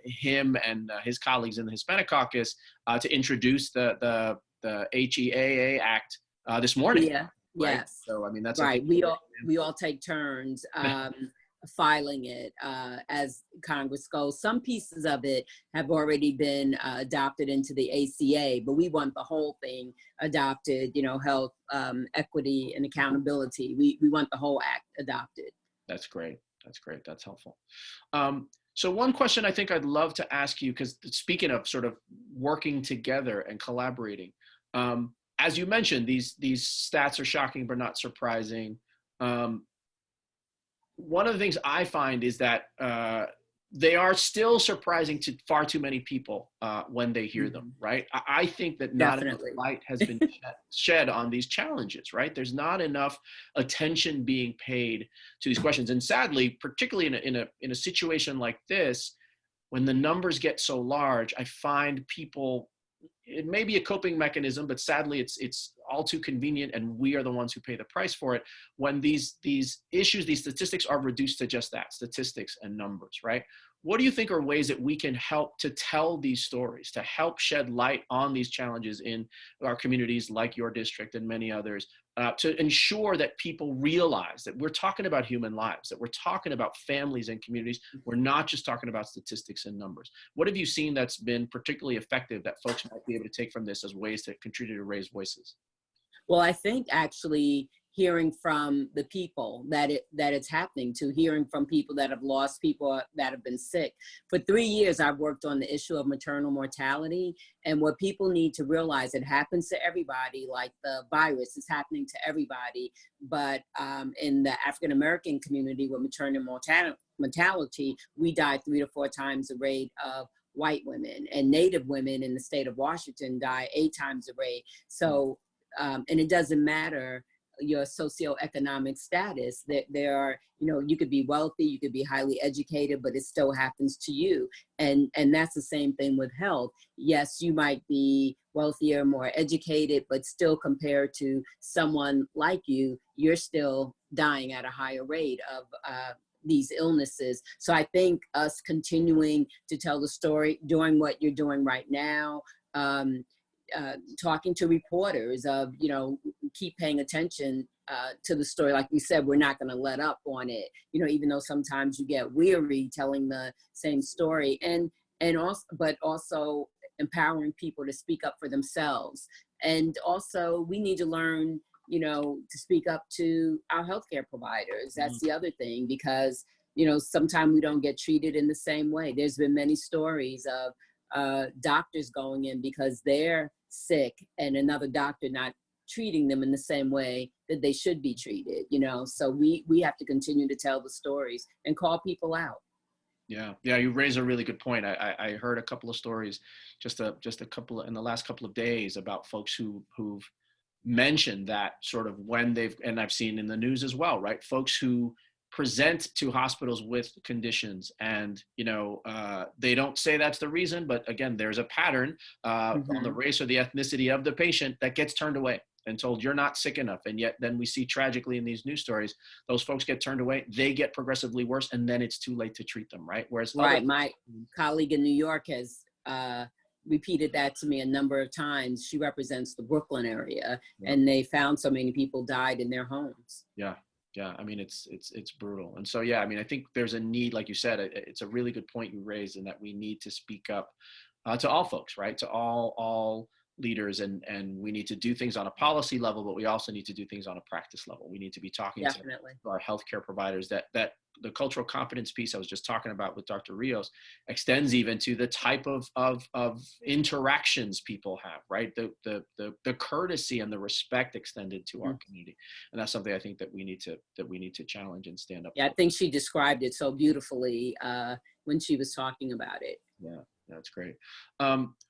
him and his colleagues in the Hispanic caucus to introduce the HEAA Act this morning. Yeah. Right? Yes. So I mean, that's right. We all take turns filing it as Congress goes. Some pieces of it have already been adopted into the ACA, but we want the whole thing adopted, you know, health, equity, and accountability. We want the whole act adopted. That's great. That's great. That's helpful. So one question I think I'd love to ask you, because speaking of sort of working together and collaborating, as you mentioned, these stats are shocking but not surprising. One of the things I find is that they are still surprising to far too many people when they hear them, right? I think that not enough light has been shed on these challenges, right? There's not enough attention being paid to these questions. And sadly, particularly in a situation like this, when the numbers get so large, I find people, it may be a coping mechanism, but sadly it's all too convenient, and we are the ones who pay the price for it when these issues, these statistics are reduced to just that, statistics and numbers, right? what do you think are ways that we can help to tell these stories, to help shed light on these challenges in our communities like your district and many others, to ensure that people realize that we're talking about human lives, that we're talking about families and communities. We're not just talking about statistics and numbers. What have you seen that's been particularly effective that folks might be able to take from this as ways to continue to raise voices? Well, I think actually hearing from the people that it's happening to, hearing from people that have lost people that have been sick. For 3 years, I've worked on the issue of maternal mortality, and what people need to realize, it happens to everybody, like the virus is happening to everybody, but in the African-American community with maternal mortality, we die 3 to 4 times the rate of white women, and Native women in the state of Washington die 8 times the rate. So, and it doesn't matter your socioeconomic status, that there are, you could be wealthy, you could be highly educated, but it still happens to you. And that's the same thing with health. Yes, you might be wealthier, more educated, but still compared to someone like you, you're still dying at a higher rate of these illnesses. So I think us continuing to tell the story, doing what you're doing right now, talking to reporters of, keep paying attention to the story. Like we said, we're not going to let up on it, even though sometimes you get weary telling the same story, and also empowering people to speak up for themselves. And also we need to learn, to speak up to our healthcare providers. That's the other thing, because, sometimes we don't get treated in the same way. There's been many stories of doctors going in because they're sick and another doctor not treating them in the same way that they should be treated, so we have to continue to tell the stories and call people out. Yeah, you raise a really good point. I heard a couple of stories, just a couple in the last couple of days, about folks who've mentioned that sort of when and I've seen in the news as well, right? Folks who present to hospitals with conditions, and they don't say that's the reason, but again, there's a pattern on the race or the ethnicity of the patient that gets turned away and told you're not sick enough. And yet then we see tragically in these news stories, those folks get turned away, they get progressively worse, and then it's too late to treat them, right? Whereas my colleague in New York has repeated that to me a number of times. She represents the Brooklyn area, and they found so many people died in their homes. Yeah, I mean, it's brutal. And so, yeah, I mean, I think there's a need, like you said, it's a really good point you raised, in that we need to speak up to all folks, right? To all leaders, and we need to do things on a policy level, but we also need to do things on a practice level. We need to be talking to our healthcare providers. That the cultural competence piece I was just talking about with Dr. Rios extends even to the type of interactions people have, right? The courtesy and the respect extended to our community, and that's something I think that we need to challenge and stand up for. I think she described it so beautifully when she was talking about it. Yeah, that's great.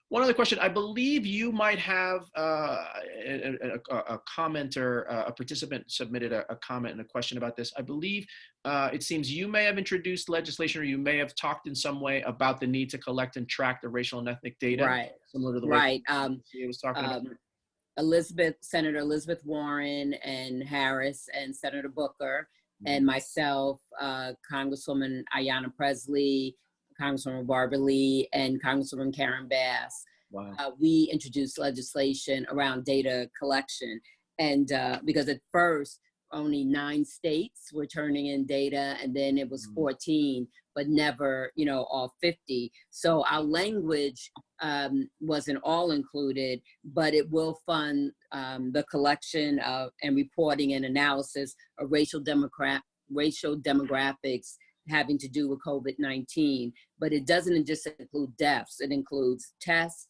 One other question. I believe you might have a commenter, a participant submitted a comment and a question about this. I believe it seems you may have introduced legislation, or you may have talked in some way about the need to collect and track the racial and ethnic data. Right. Similar to the way was talking about. Senator Elizabeth Warren and Harris and Senator Booker and myself, Congresswoman Ayanna Presley, Congresswoman Barbara Lee, and Congresswoman Karen Bass. Wow. We introduced legislation around data collection. And because at first, only 9 states were turning in data, and then it was 14, but never, all 50. So our language wasn't all included, but it will fund the collection of and reporting and analysis of racial demographics having to do with COVID-19, but it doesn't just include deaths. It includes tests,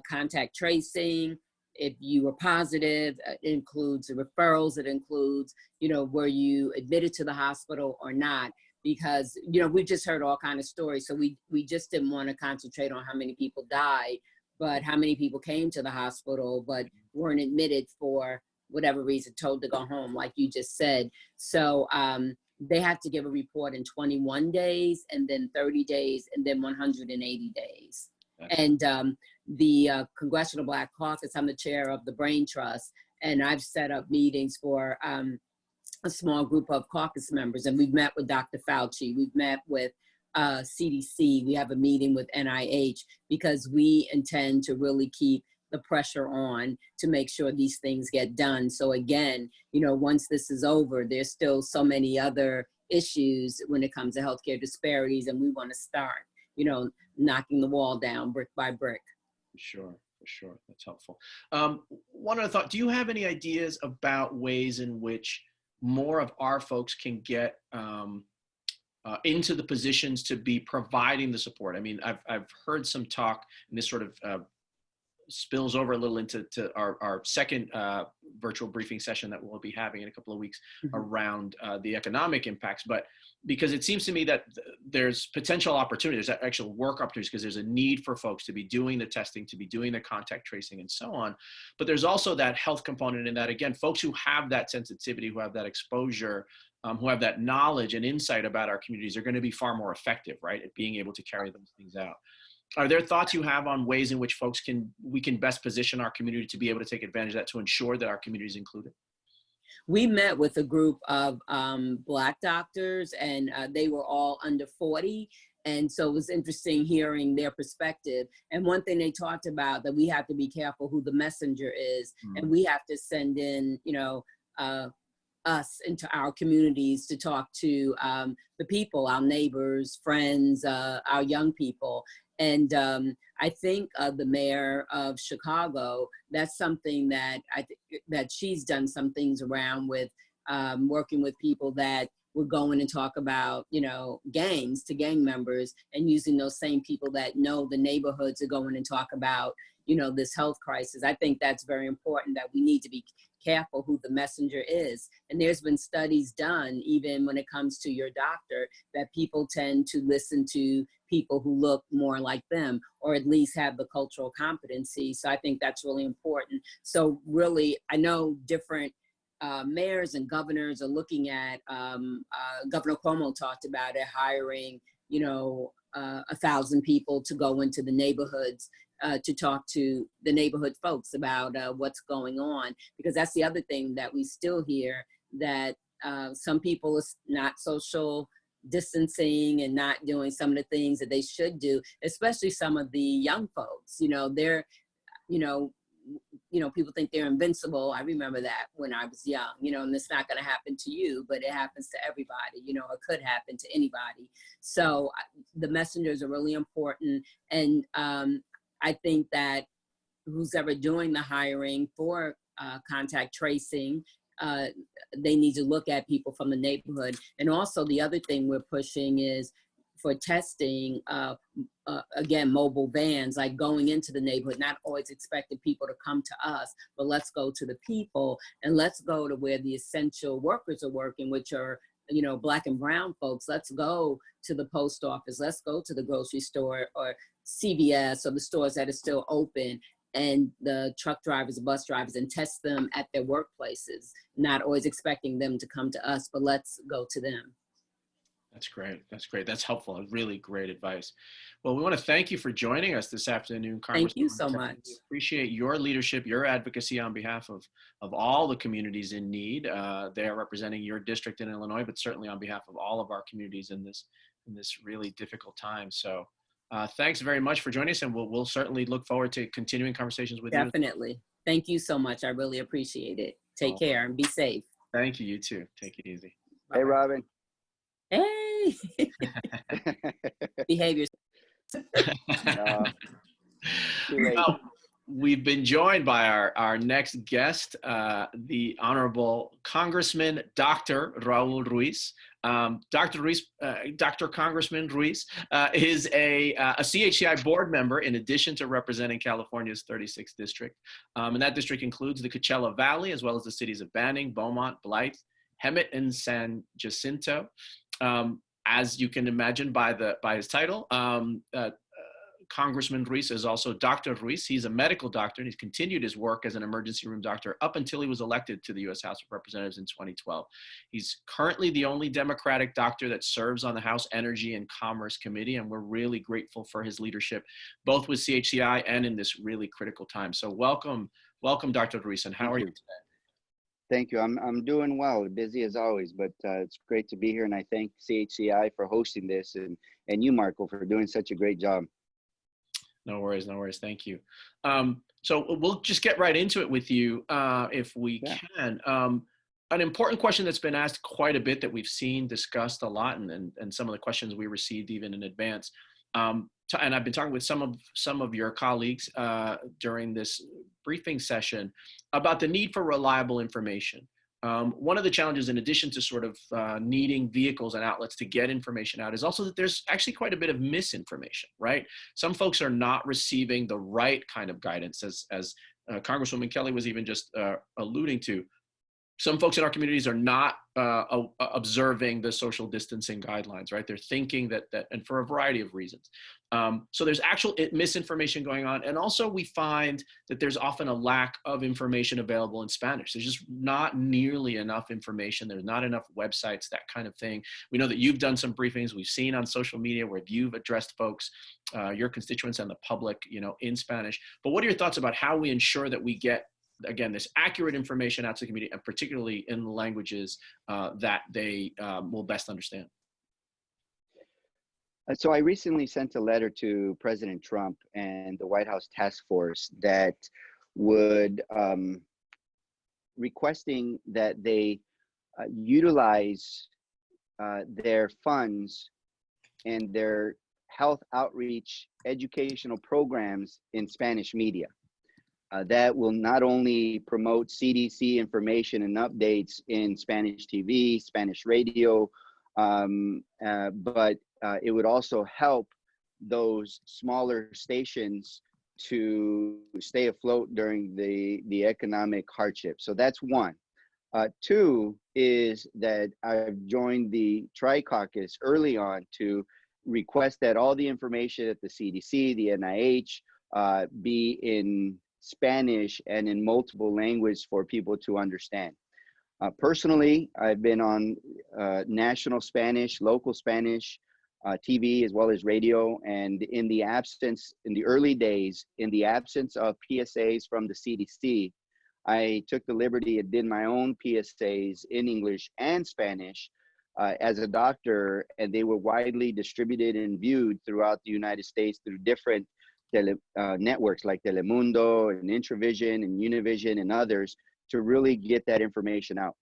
contact tracing. If you were positive, it includes the referrals. It includes, were you admitted to the hospital or not? Because, we've just heard all kinds of stories. So we just didn't want to concentrate on how many people died, but how many people came to the hospital, but weren't admitted for whatever reason, told to go home, like you just said. So, they have to give a report in 21 days, and then 30 days, and then 180 days. And the Congressional Black Caucus, I'm the chair of the Brain Trust, and I've set up meetings for a small group of caucus members, and we've met with Dr. Fauci, we've met with CDC. We have a meeting with NIH because we intend to really keep the pressure on to make sure these things get done. So again, once this is over, there's still so many other issues when it comes to healthcare disparities, and we want to start, knocking the wall down brick by brick. For sure. That's helpful. One other thought, do you have any ideas about ways in which more of our folks can get into the positions to be providing the support? I mean, I've heard some talk, and this sort of spills over a little into our second virtual briefing session that we'll be having in a couple of weeks around the economic impacts. But because it seems to me that there's potential opportunities, there's actual work opportunities, because there's a need for folks to be doing the testing, to be doing the contact tracing and so on. But there's also that health component in that, again, folks who have that sensitivity, who have that exposure, who have that knowledge and insight about our communities are going to be far more effective, right, at being able to carry those things out. Are there thoughts you have on ways in which we can best position our community to be able to take advantage of that, to ensure that our community is included? We met with a group of Black doctors, and they were all under 40. And so it was interesting hearing their perspective. And one thing they talked about, that we have to be careful who the messenger is, and we have to send in, us into our communities to talk to the people, our neighbors, friends, our young people. And I think the mayor of Chicago, that's something that that she's done some things around with, working with people that would go in and talk about, gangs to gang members, and using those same people that know the neighborhoods to go in and talk about, this health crisis. I think that's very important, that we need to be careful who the messenger is. And there's been studies done, even when it comes to your doctor, that people tend to listen to people who look more like them, or at least have the cultural competency. So I think that's really important. So really, I know different mayors and governors are looking at, Governor Cuomo talked about it, hiring, 1,000 people to go into the neighborhoods to talk to the neighborhood folks about what's going on. Because that's the other thing that we still hear, that some people are not social distancing and not doing some of the things that they should do, especially some of the young folks. They're, people think they're invincible. I remember that when I was young, and it's not going to happen to you, but it happens to everybody, it could happen to anybody. So the messengers are really important. And I think that who's ever doing the hiring for contact tracing, they need to look at people from the neighborhood. And also the other thing we're pushing is for testing, again, mobile vans, like going into the neighborhood, not always expecting people to come to us, but let's go to the people, and let's go to where the essential workers are working, which are, Black and brown folks. Let's go to the post office. Let's go to the grocery store or CVS, or the stores that are still open, and the truck drivers, bus drivers, and test them at their workplaces, not always expecting them to come to us, but let's go to them. That's great. That's great. That's helpful. Really great advice. Well, we want to thank you for joining us this afternoon, Congresswoman. Thank you so much. We appreciate your leadership, your advocacy on behalf of all the communities in need. They are representing your district in Illinois, but certainly on behalf of all of our communities in this really difficult time. So thanks very much for joining us, and we'll certainly look forward to continuing conversations with you. Definitely. Thank you so much. I really appreciate it. Take care and be safe. Thank you. You too. Take it easy. Hey, Robin. Hey. Behavior. Well, we've been joined by our next guest, the Honorable Congressman Dr. Raul Ruiz. Dr. Congressman Ruiz is a CHCI board member, in addition to representing California's 36th district. And that district includes the Coachella Valley, as well as the cities of Banning, Beaumont, Blythe, Hemet, and San Jacinto. As you can imagine by his title, Congressman Ruiz is also Dr. Ruiz. He's a medical doctor, and he's continued his work as an emergency room doctor up until he was elected to the U.S. House of Representatives in 2012. He's currently the only Democratic doctor that serves on the House Energy and Commerce Committee, and we're really grateful for his leadership, both with CHCI and in this really critical time. So welcome, Dr. Ruiz, and how are you today? Thank you. I'm doing well, busy as always, but it's great to be here, and I thank CHCI for hosting this, and you, Marco, for doing such a great job. No worries, no worries. Thank you. So we'll just get right into it with you, if we can. An important question that's been asked quite a bit, that we've seen discussed a lot, and some of the questions we received even in advance. And I've been talking with some of your colleagues during this briefing session about the need for reliable information. One of the challenges, in addition to sort of needing vehicles and outlets to get information out, is also that there's actually quite a bit of misinformation, right? Some folks are not receiving the right kind of guidance, as Congresswoman Kelly was even just alluding to. Some folks in our communities are not observing the social distancing guidelines, right? They're thinking that, and for a variety of reasons. So there's actual misinformation going on. And also we find that there's often a lack of information available in Spanish. There's just not nearly enough information. There's not enough websites, that kind of thing. We know that you've done some briefings. We've seen on social media where you've addressed folks, your constituents and the public, in Spanish. But what are your thoughts about how we ensure that we get, again, this accurate information out to the community, and particularly in the languages that they will best understand? So I recently sent a letter to President Trump and the White House task force that would requesting that they utilize their funds and their health outreach educational programs in Spanish media. That will not only promote CDC information and updates in Spanish TV, Spanish radio, but it would also help those smaller stations to stay afloat during the economic hardship. So that's one. Two is that I've joined the Chci caucus early on to request that all the information at the CDC, the NIH, be in Spanish and in multiple languages for people to understand. Personally, I've been on national Spanish, local Spanish TV, as well as radio. And in the early days, in the absence of PSAs from the CDC, I took the liberty and did my own PSAs in English and Spanish as a doctor, and they were widely distributed and viewed throughout the United States through different networks like Telemundo and Intravision and Univision and others, to really get that information out.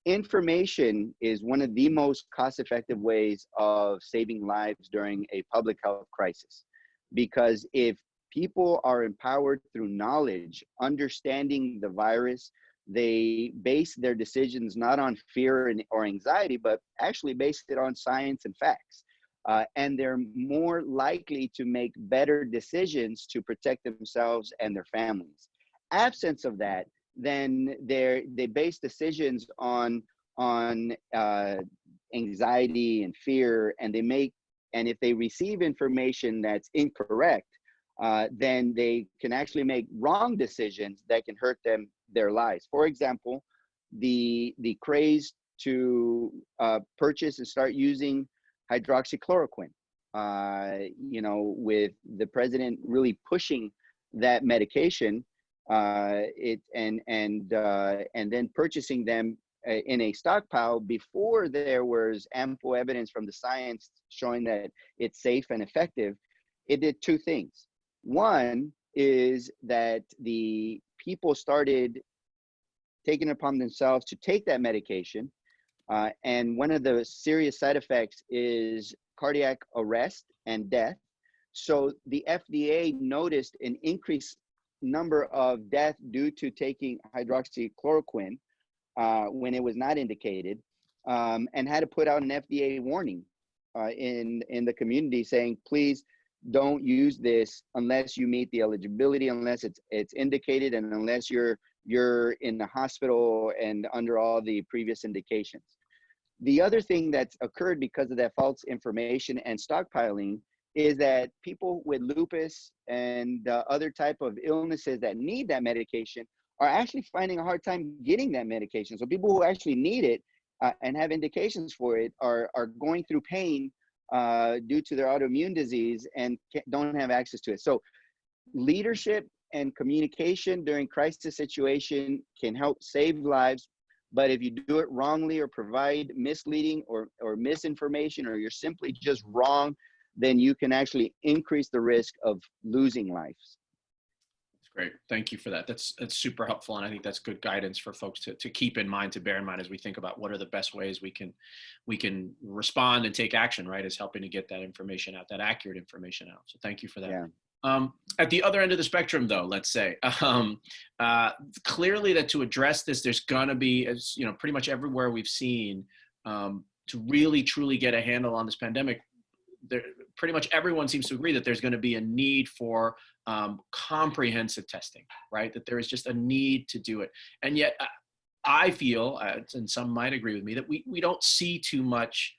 Information is one of the most cost-effective ways of saving lives during a public health crisis, because if people are empowered through knowledge, understanding the virus, they base their decisions not on fear or anxiety, but actually base it on science and facts. And they're more likely to make better decisions to protect themselves and their families. Absence of that, then they base decisions on anxiety and fear, and if they receive information that's incorrect, then they can actually make wrong decisions that can hurt their lives. For example, the craze to purchase and start using hydroxychloroquine, with the president really pushing that medication, and then purchasing them in a stockpile before there was ample evidence from the science showing that it's safe and effective. It did two things. One is that the people started taking it upon themselves to take that medication. And one of the serious side effects is cardiac arrest and death. So the FDA noticed an increased number of deaths due to taking hydroxychloroquine when it was not indicated, and had to put out an FDA warning in the community saying, please don't use this unless you meet the eligibility, unless it's indicated, and unless you're in the hospital and under all the previous indications. The other thing that's occurred because of that false information and stockpiling is that people with lupus and other type of illnesses that need that medication are actually finding a hard time getting that medication. So people who actually need it and have indications for it are going through pain due to their autoimmune disease and don't have access to it. So leadership and communication during crisis situation can help save lives, But if you do it wrongly or provide misleading or misinformation, or you're simply just wrong, then you can actually increase the risk of losing lives. Great. Thank you for that. That's super helpful. And I think that's good guidance for folks to keep in mind, to bear in mind as we think about what are the best ways we can respond and take action, right? Is helping to get that information out, that accurate information out. So thank you for that. Yeah. At the other end of the spectrum, though, let's say, clearly that to address this, there's gonna be, as you know, pretty much everywhere we've seen, to really truly get a handle on this pandemic, pretty much everyone seems to agree that there's going to be a need for comprehensive testing, right? That there is just a need to do it. And yet I feel, and some might agree with me, that we don't see too much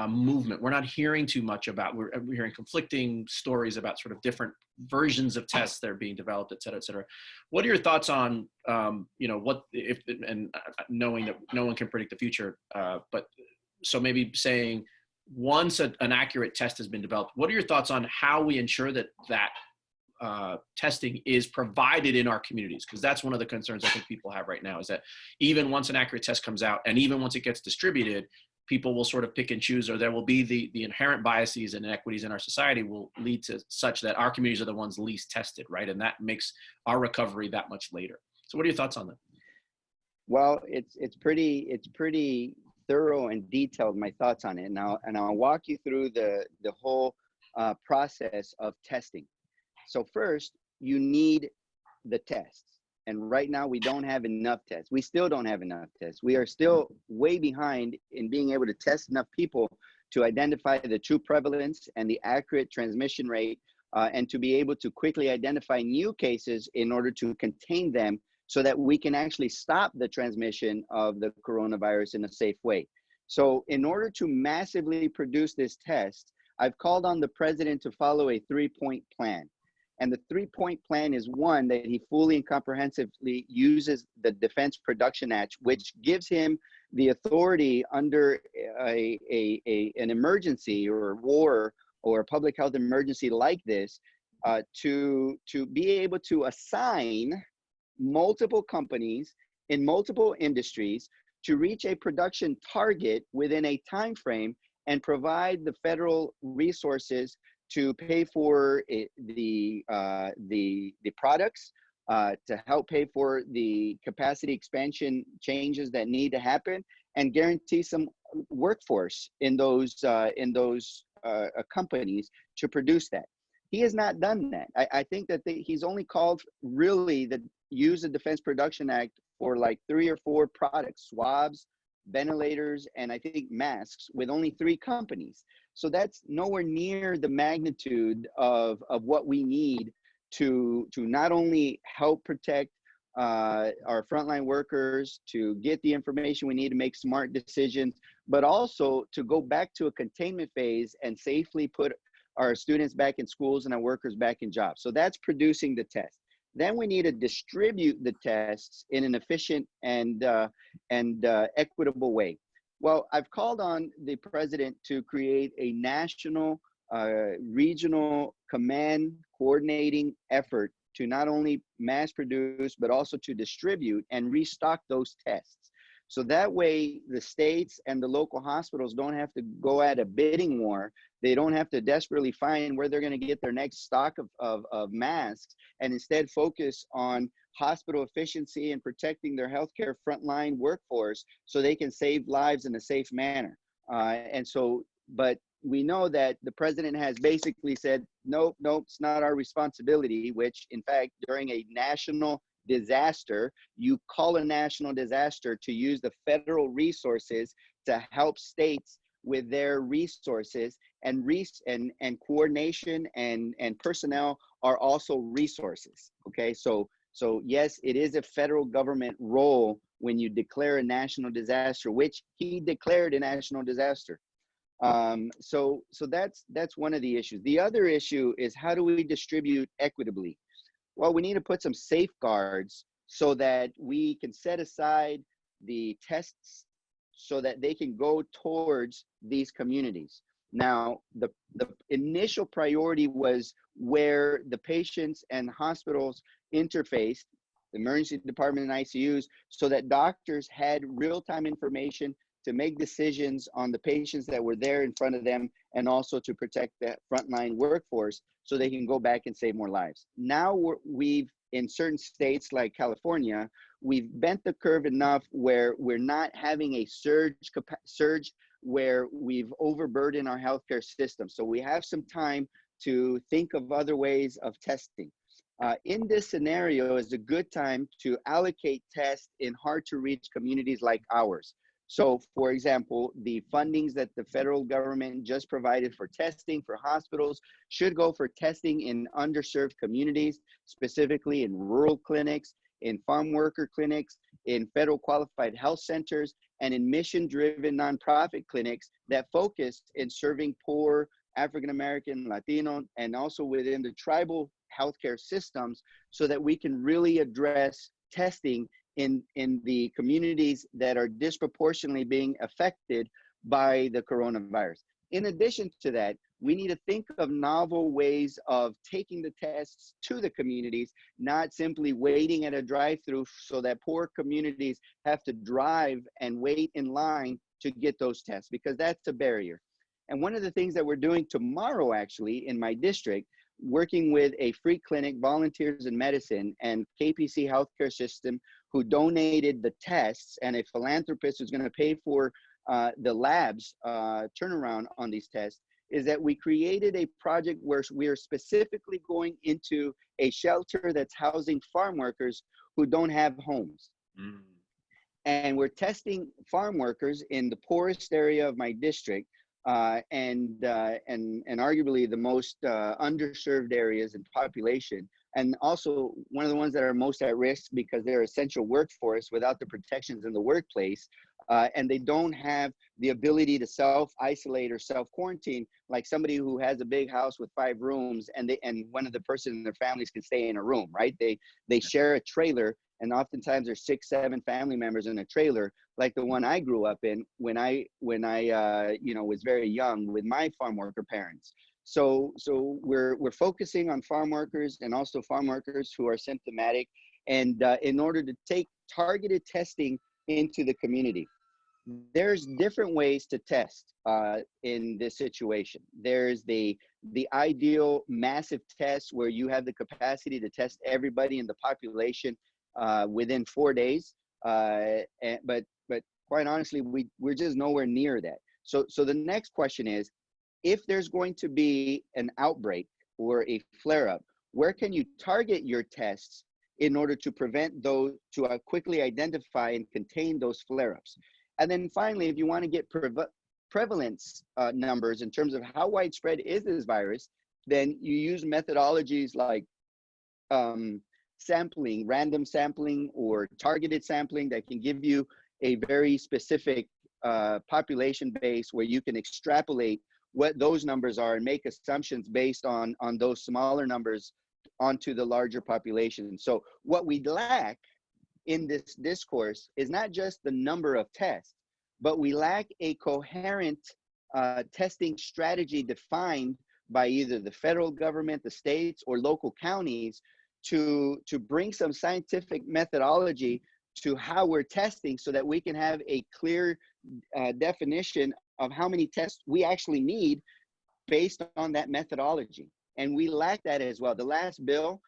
movement. We're not hearing too much about, we're hearing conflicting stories about sort of different versions of tests that are being developed, et cetera, et cetera. What are your thoughts on, what if, and knowing that no one can predict the future, but so maybe saying, once an accurate test has been developed, what are your thoughts on how we ensure that testing is provided in our communities? Because that's one of the concerns I think people have right now, is that even once an accurate test comes out, and even once it gets distributed, people will sort of pick and choose, or there will be the inherent biases and inequities in our society will lead to such that our communities are the ones least tested, right? And that makes our recovery that much later. So what are your thoughts on that? Well, it's pretty thorough and detailed, my thoughts on it now, and I'll walk you through the whole process of testing. So first, you need the tests, and right now we don't have enough tests. We still don't have enough tests. We are still way behind in being able to test enough people to identify the true prevalence and the accurate transmission rate, and to be able to quickly identify new cases in order to contain them, so that we can actually stop the transmission of the coronavirus in a safe way. So in order to massively produce this test, I've called on the president to follow a 3-point plan. And the 3-point plan is one, that he fully and comprehensively uses the Defense Production Act, which gives him the authority under an emergency or a war or a public health emergency like this, to be able to assign multiple companies in multiple industries to reach a production target within a time frame, and provide the federal resources to pay for the products, to help pay for the capacity expansion changes that need to happen, and guarantee some workforce in those companies to produce that. He has not done that. I think that he's only called really use the Defense Production Act for like 3 or 4 products: swabs, ventilators, and I think masks, with only 3 companies. So that's nowhere near the magnitude of what we need to not only help protect our frontline workers, to get the information we need to make smart decisions, but also to go back to a containment phase and safely put our students back in schools and our workers back in jobs. So that's producing the test. Then we need to distribute the tests in an efficient and equitable way. Well, I've called on the president to create a national, regional command coordinating effort to not only mass produce, but also to distribute and restock those tests. So that way the states and the local hospitals don't have to go at a bidding war. They don't have to desperately find where they're going to get their next stock of masks, and instead focus on hospital efficiency and protecting their healthcare frontline workforce so they can save lives in a safe manner. But we know that the president has basically said, nope, it's not our responsibility, which in fact, during a national disaster, you call a national disaster to use the federal resources to help states with their resources, and coordination and personnel are also resources. Okay, so yes, it is a federal government role when you declare a national disaster, which he declared a national disaster. So that's one of the issues. The other issue is, how do we distribute equitably? Well, we need to put some safeguards so that we can set aside the tests so that they can go towards these communities. Now, the initial priority was where the patients and hospitals interfaced, emergency department and ICUs, so that doctors had real-time information to make decisions on the patients that were there in front of them, and also to protect that frontline workforce so they can go back and save more lives. Now we've, in certain states like California, we've bent the curve enough where we're not having a surge where we've overburdened our healthcare system. So we have some time to think of other ways of testing. In this scenario is a good time to allocate tests in hard to reach communities like ours. So for example, the fundings that the federal government just provided for testing for hospitals should go for testing in underserved communities, specifically in rural clinics, in farm worker clinics, in federal qualified health centers, and in mission-driven nonprofit clinics that focus in serving poor African-American, Latino, and also within the tribal healthcare systems, so that we can really address testing in the communities that are disproportionately being affected by the coronavirus. In addition to that, we need to think of novel ways of taking the tests to the communities, not simply waiting at a drive-through so that poor communities have to drive and wait in line to get those tests, because that's a barrier. And one of the things that we're doing tomorrow, actually, in my district, working with a free clinic, Volunteers in Medicine, and KPC Healthcare System, who donated the tests, and a philanthropist who's going to pay for the labs turnaround on these tests, is that we created a project where we are specifically going into a shelter that's housing farm workers who don't have homes. Mm. And we're testing farm workers in the poorest area of my district, and arguably the most underserved areas in population, and also one of the ones that are most at risk because they're essential workforce without the protections in the workplace, and they don't have the ability to self-isolate or self-quarantine like somebody who has a big house with 5 rooms, and one of the person in their families can stay in a room, right? They share a trailer, and oftentimes there's 6, 7 family members in a trailer, like the one I grew up in when I was very young with my farm worker parents. So we're focusing on farm workers, and also farm workers who are symptomatic, and in order to take targeted testing into the community. There's different ways to test in this situation. There's the ideal massive test where you have the capacity to test everybody in the population within 4 days. But quite honestly, we're just nowhere near that. So the next question is, if there's going to be an outbreak or a flare-up, where can you target your tests in order to prevent those, to quickly identify and contain those flare-ups? And then finally, if you want to get prevalence numbers in terms of how widespread is this virus, then you use methodologies like sampling, random sampling, or targeted sampling that can give you a very specific population base where you can extrapolate what those numbers are and make assumptions based on those smaller numbers onto the larger population. So what we lack in this discourse is not just the number of tests, but we lack a coherent testing strategy defined by either the federal government, the states, or local counties to bring some scientific methodology to how we're testing, so that we can have a clear definition of how many tests we actually need based on that methodology. And we lack that as well. The last bill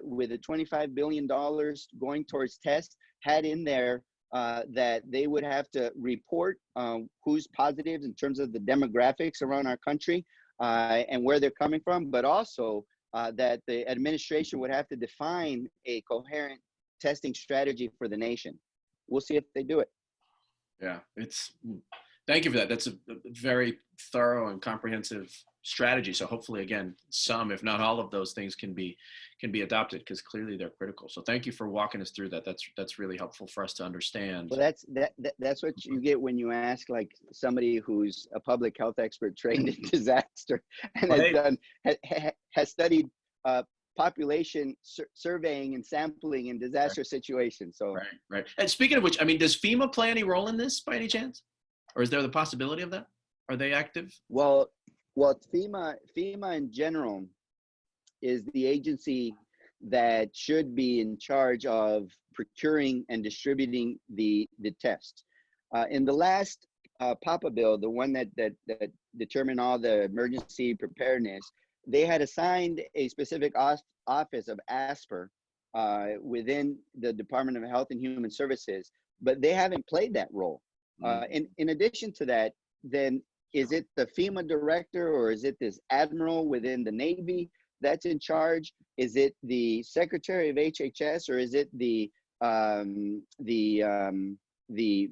with the $25 billion going towards tests had in there that they would have to report who's positive in terms of the demographics around our country and where they're coming from, but also that the administration would have to define a coherent testing strategy for the nation. We'll see if they do it. Yeah, thank you for that. That's a very thorough and comprehensive strategy. So hopefully, again, some, if not all of those things can be adopted, because clearly they're critical. So thank you for walking us through that. That's really helpful for us to understand. Well, that's what you get when you ask like somebody who's a public health expert trained in disaster and has studied population surveying and sampling in disaster situations. So right. And speaking of which, I mean, does FEMA play any role in this by any chance, or is there the possibility of that? Are they active? Well, FEMA in general is the agency that should be in charge of procuring and distributing the tests. In the last PAPA bill, the one that determined all the emergency preparedness, they had assigned a specific office of ASPR within the Department of Health and Human Services, but they haven't played that role. In addition to that, then is it the FEMA director, or is it this admiral within the Navy that's in charge? Is it the secretary of HHS, or is it the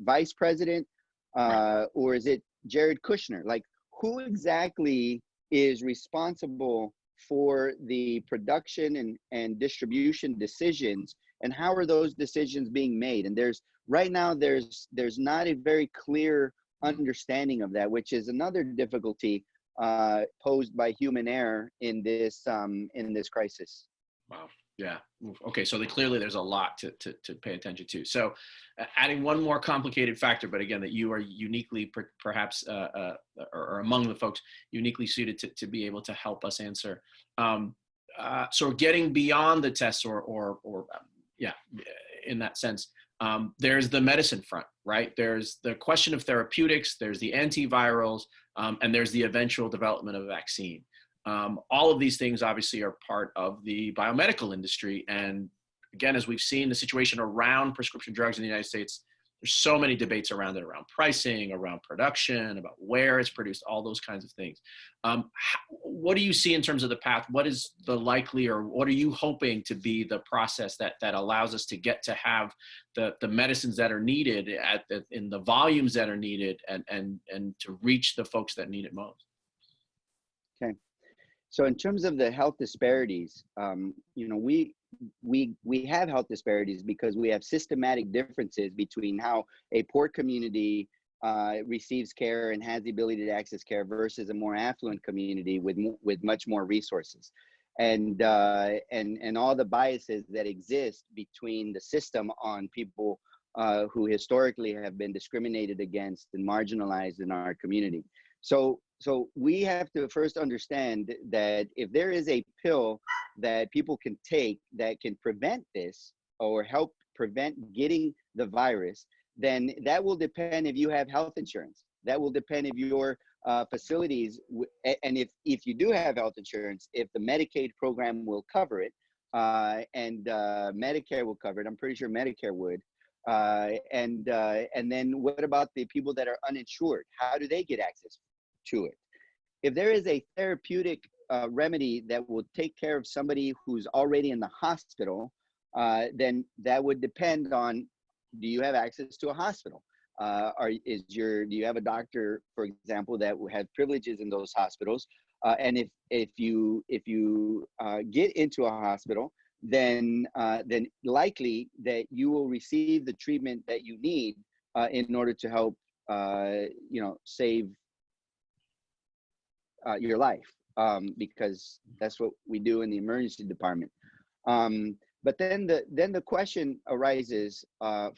vice president, or is it Jared Kushner? Like, who exactly is responsible for the production and distribution decisions, and how are those decisions being made? And right now there's not a very clear understanding of that, which is another difficulty posed by human error in this crisis. Wow. Yeah. Okay. So clearly there's a lot to pay attention to. So adding one more complicated factor, but again, that you are uniquely perhaps or among the folks uniquely suited to be able to help us answer. So getting beyond the tests or in that sense, there's the medicine front, right? There's the question of therapeutics, there's the antivirals, and there's the eventual development of a vaccine. All of these things obviously are part of the biomedical industry. And again, as we've seen the situation around prescription drugs in the United States, there's so many debates around it, around pricing, around production, about where it's produced, all those kinds of things. What do you see in terms of the path? What is the likely, or what are you hoping to be the process that allows us to get to have the medicines that are needed in the volumes that are needed and to reach the folks that need it most? Okay. So in terms of the health disparities, we have health disparities because we have systematic differences between how a poor community receives care and has the ability to access care versus a more affluent community with much more resources, and all the biases that exist between the system on people who historically have been discriminated against and marginalized in our community. So we have to first understand that if there is a pill that people can take that can prevent this or help prevent getting the virus, then that will depend if you have health insurance. That will depend if your facilities, and if you do have health insurance, if the Medicaid program will cover it, and Medicare will cover it. I'm pretty sure Medicare would. And then what about the people that are uninsured? How do they get access to it? If there is a therapeutic remedy that will take care of somebody who's already in the hospital, then that would depend on, do you have access to a hospital? Do you have a doctor, for example, that will have privileges in those hospitals? And if you get into a hospital, then likely that you will receive the treatment that you need in order to help save your life, because that's what we do in the emergency department. But then the question arises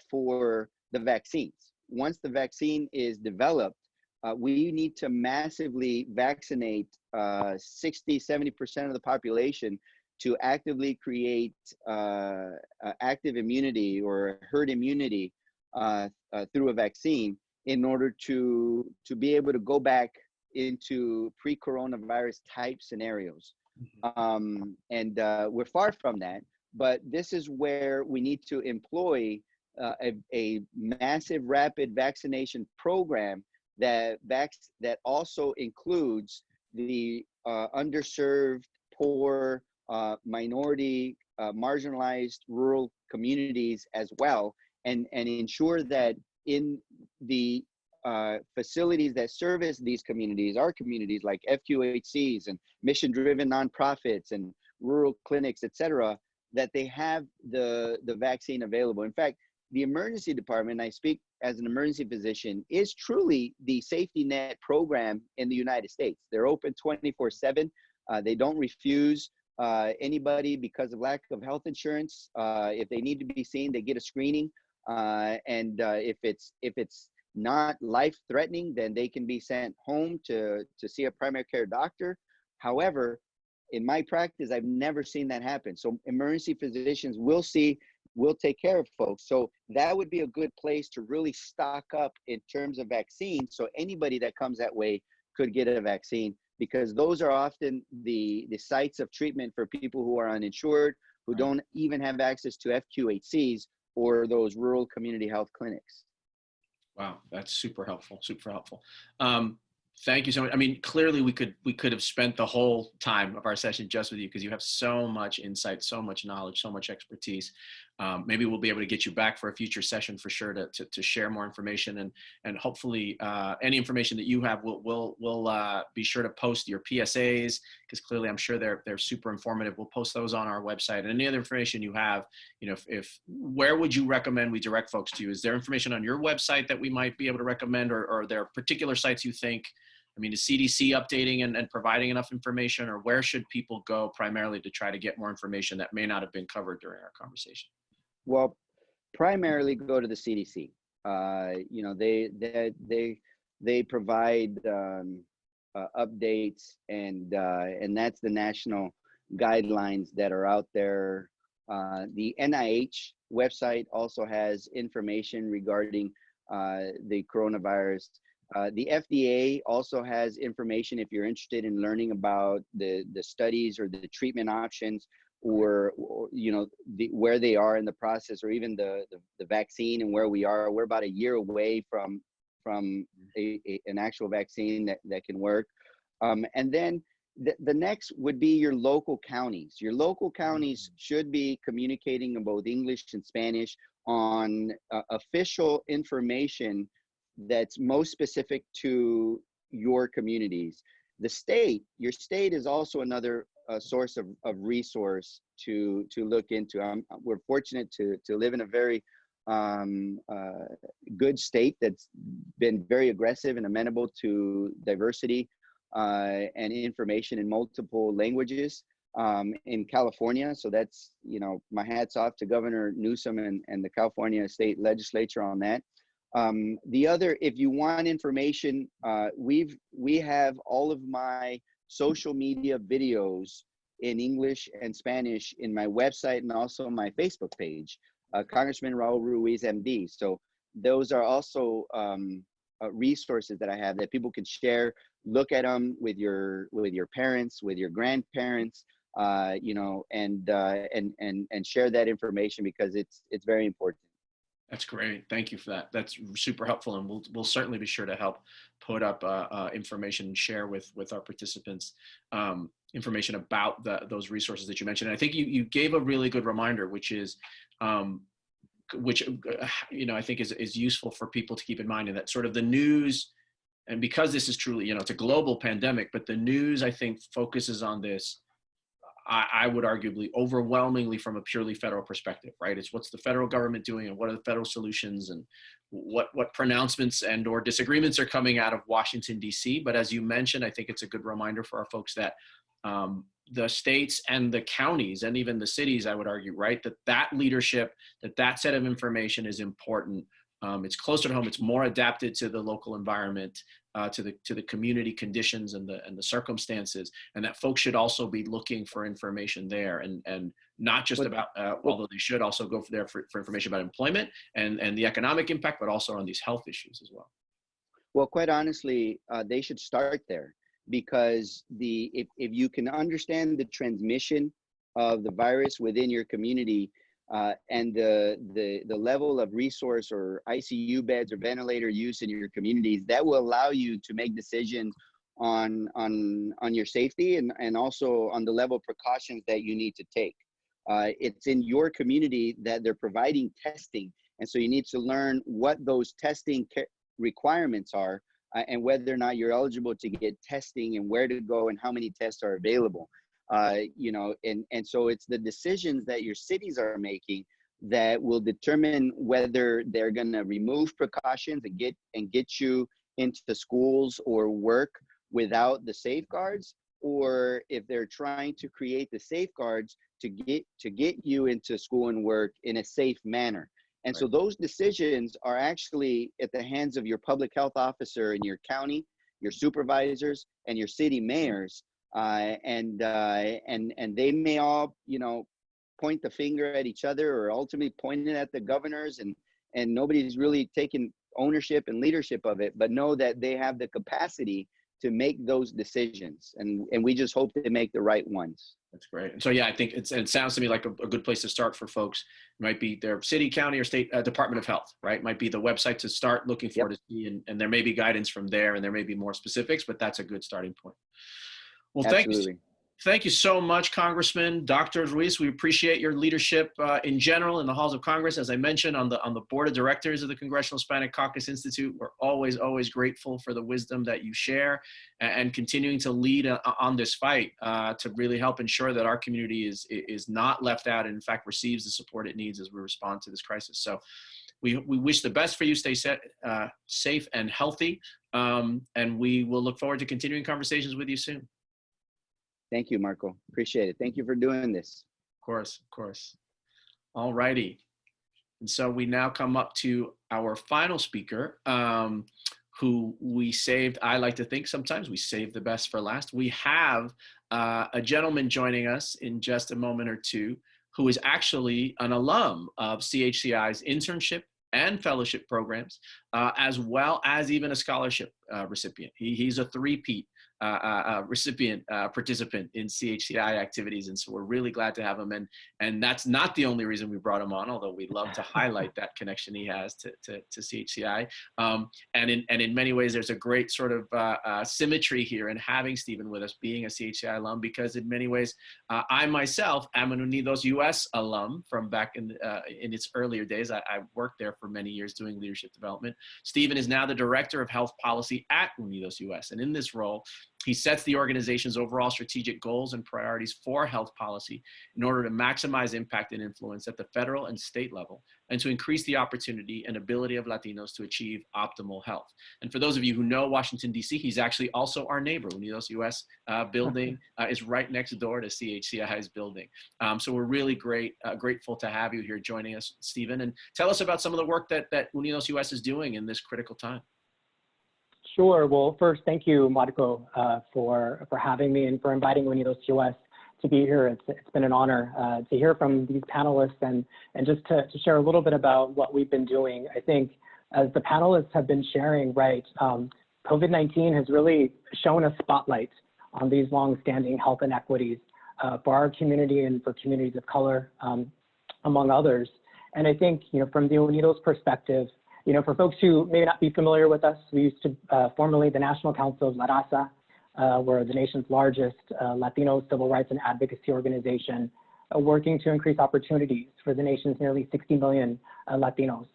for the vaccines. Once the vaccine is developed, we need to massively vaccinate 60-70% of the population to actively create active immunity or herd immunity through a vaccine in order to be able to go back into pre-coronavirus type scenarios. And we're far from that, but this is where we need to employ a massive rapid vaccination program that also includes the underserved, poor, minority, marginalized rural communities as well, and ensure that in the facilities that service these communities, our communities like FQHCs and mission-driven nonprofits and rural clinics, etc., that they have the vaccine available. In fact, the emergency department, I speak as an emergency physician, is truly the safety net program in the United States. They're open 24/7. They don't refuse anybody because of lack of health insurance. If they need to be seen, they get a screening. And if it's not life-threatening, then they can be sent home to see a primary care doctor. However, in my practice, I've never seen that happen. So emergency physicians will take care of folks. So that would be a good place to really stock up in terms of vaccines. So anybody that comes that way could get a vaccine, because those are often the sites of treatment for people who are uninsured, who don't even have access to FQHCs or those rural community health clinics. Wow, that's super helpful, super helpful. Thank you so much. I mean, clearly we could have spent the whole time of our session just with you, because you have so much insight, so much knowledge, so much expertise. Maybe we'll be able to get you back for a future session for sure to share more information, and hopefully any information that you have, we'll be sure to post your PSAs, because clearly I'm sure they're super informative. We'll post those on our website, and any other information you have, you know, if where would you recommend we direct folks to? Is there information on your website that we might be able to recommend, or are there particular sites you think? I mean, is CDC updating and providing enough information, or where should people go primarily to try to get more information that may not have been covered during our conversation? Well, primarily go to the CDC. You know, they provide updates, and that's the national guidelines that are out there. The NIH website also has information regarding the coronavirus. The FDA also has information if you're interested in learning about the studies or the treatment options, or you know, where they are in the process, or even the vaccine and where we are. We're about a year away from an actual vaccine that can work. And then the next would be your local counties. Your local counties should be communicating in both English and Spanish on official information that's most specific to your communities. Your state is also another source of resource to look into. We're fortunate to live in a very good state that's been very aggressive and amenable to diversity and information in multiple languages in California. So that's, you know, my hat's off to Governor Newsom and the California State Legislature on that. The other, if you want information, we have all of my social media videos in English and Spanish in my website, and also my Facebook page, Congressman Raul Ruiz, MD. So those are also resources that I have that people can share. Look at them with your parents, with your grandparents, you know, and share that information, because it's very important. That's great. Thank you for that. That's super helpful, and we'll certainly be sure to help put up information and share with our participants information about those resources that you mentioned. And I think you gave a really good reminder, which is which you know, I think is useful for people to keep in mind, and that sort of the news, and because this is truly, you know, it's a global pandemic, but the news, I think, focuses on this, I would arguably overwhelmingly from a purely federal perspective, right? It's what's the federal government doing, and what are the federal solutions, and what pronouncements and or disagreements are coming out of Washington, D.C. But as you mentioned, I think it's a good reminder for our folks that the states and the counties and even the cities, I would argue, right, that leadership, that set of information is important. It's closer to home. It's more adapted to the local environment, to the community conditions and the circumstances, and that folks should also be looking for information there, and not just about, although they should also go there for information about employment and the economic impact, but also on these health issues as well. Well, quite honestly, they should start there, because if you can understand the transmission of the virus within your community, and the level of resource or ICU beds or ventilator use in your communities, that will allow you to make decisions on your safety, and also on the level of precautions that you need to take. It's in your community that they're providing testing, and so you need to learn what those testing requirements are, and whether or not you're eligible to get testing, and where to go, and how many tests are available. You know, and so it's the decisions that your cities are making that will determine whether they're going to remove precautions and get you into the schools or work without the safeguards, or if they're trying to create the safeguards to get you into school and work in a safe manner. And right. So those decisions are actually at the hands of your public health officer in your county, your supervisors, and your city mayors. and they may all, you know, point the finger at each other, or ultimately point it at the governors, and nobody's really taking ownership and leadership of it, but know that they have the capacity to make those decisions, and we just hope they make the right ones. That's great. And so, yeah, I think it sounds to me like a good place to start for folks. It might be their city, county, or state Department of Health, right? Might be the website to start looking for to see, and there may be guidance from there, and there may be more specifics, but that's a good starting point. Well, Absolutely. Thank you so much, Congressman. Dr. Ruiz, we appreciate your leadership in general in the halls of Congress. As I mentioned, on the board of directors of the Congressional Hispanic Caucus Institute, we're always grateful for the wisdom that you share, and continuing to lead on this fight to really help ensure that our community is not left out and, in fact, receives the support it needs as we respond to this crisis. So we wish the best for you. Stay safe and healthy, and we will look forward to continuing conversations with you soon. Thank you, Marco. Appreciate it. Thank you for doing this. Of course. All righty. And so we now come up to our final speaker, who we saved. I like to think sometimes we save the best for last. We have a gentleman joining us in just a moment or two, who is actually an alum of CHCI's internship and fellowship programs, as well as even a scholarship recipient. He's a three-peat participant in CHCI activities, and so we're really glad to have him. And that's not the only reason we brought him on, although we'd love to highlight that connection he has to CHCI. And in many ways, there's a great sort of symmetry here in having Stephen with us, being a CHCI alum, because in many ways, I myself am an Unidos US alum from back in its earlier days. I worked there for many years doing leadership development. Stephen is now the Director of Health Policy at Unidos US, and in this role, he sets the organization's overall strategic goals and priorities for health policy in order to maximize impact and influence at the federal and state level, and to increase the opportunity and ability of Latinos to achieve optimal health. And for those of you who know Washington, D.C., he's actually also our neighbor. Unidos US building is right next door to CHCI's building. So we're really grateful to have you here joining us, Stephen. And tell us about some of the work that Unidos US is doing in this critical time. Sure. Well, first, thank you, Marco, for having me and for inviting Unidos US to be here. It's been an honor to hear from these panelists and just to share a little bit about what we've been doing. I think as the panelists have been sharing, right, COVID-19 has really shown a spotlight on these long-standing health inequities for our community and for communities of color, among others. And I think, from the Unidos perspective, for folks who may not be familiar with us, we used to formerly the National Council of La Raza. We're the nation's largest Latino civil rights and advocacy organization, working to increase opportunities for the nation's nearly 60 million Latinos.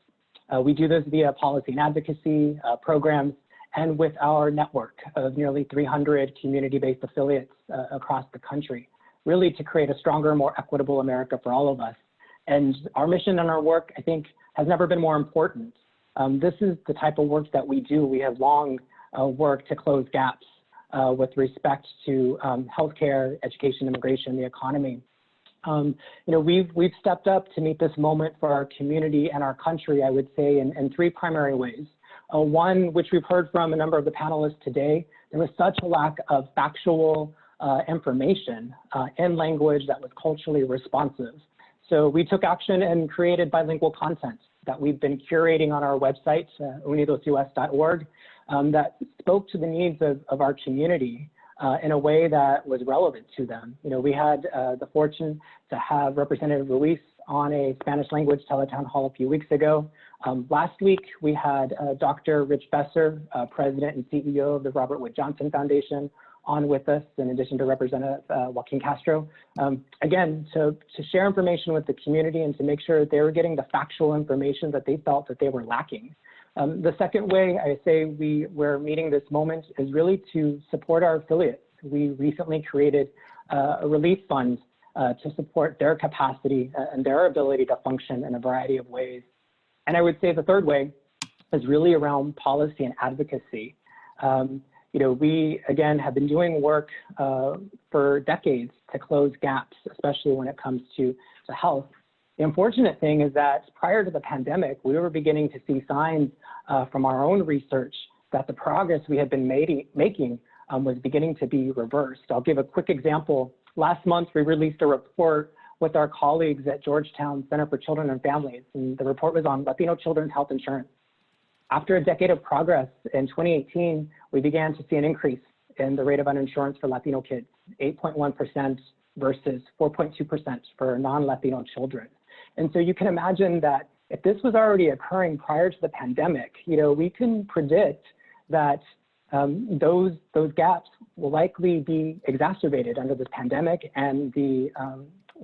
We do this via policy and advocacy programs, and with our network of nearly 300 community-based affiliates across the country, really to create a stronger, more equitable America for all of us. And our mission and our work, I think, has never been more important. This is the type of work that we do. We have long worked to close gaps with respect to healthcare, education, immigration, the economy. We've stepped up to meet this moment for our community and our country, I would say, in three primary ways. One, which we've heard from a number of the panelists today, there was such a lack of factual information in language that was culturally responsive. So we took action and created bilingual content that we've been curating on our website, unidosus.org, that spoke to the needs of our community in a way that was relevant to them. We had the fortune to have Representative Ruiz on a Spanish language teletown hall a few weeks ago. Last week, we had Dr. Rich Besser, President and CEO of the Robert Wood Johnson Foundation, on with us, in addition to Representative Joaquin Castro, again, to share information with the community and to make sure that they were getting the factual information that they felt that they were lacking. The second way I say we're meeting this moment is really to support our affiliates. We recently created a relief fund to support their capacity and their ability to function in a variety of ways. And I would say the third way is really around policy and advocacy. We, again, have been doing work for decades to close gaps, especially when it comes to health. The unfortunate thing is that prior to the pandemic, we were beginning to see signs from our own research that the progress we had been making was beginning to be reversed. I'll give a quick example. Last month, we released a report with our colleagues at Georgetown Center for Children and Families, and the report was on Latino children's health insurance. After a decade of progress, in 2018, we began to see an increase in the rate of uninsurance for Latino kids, 8.1% versus 4.2% for non-Latino children. And so you can imagine that if this was already occurring prior to the pandemic, we can predict that those gaps will likely be exacerbated under this pandemic and the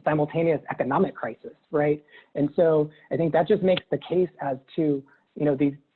simultaneous economic crisis, right? And so I think that just makes the case as to,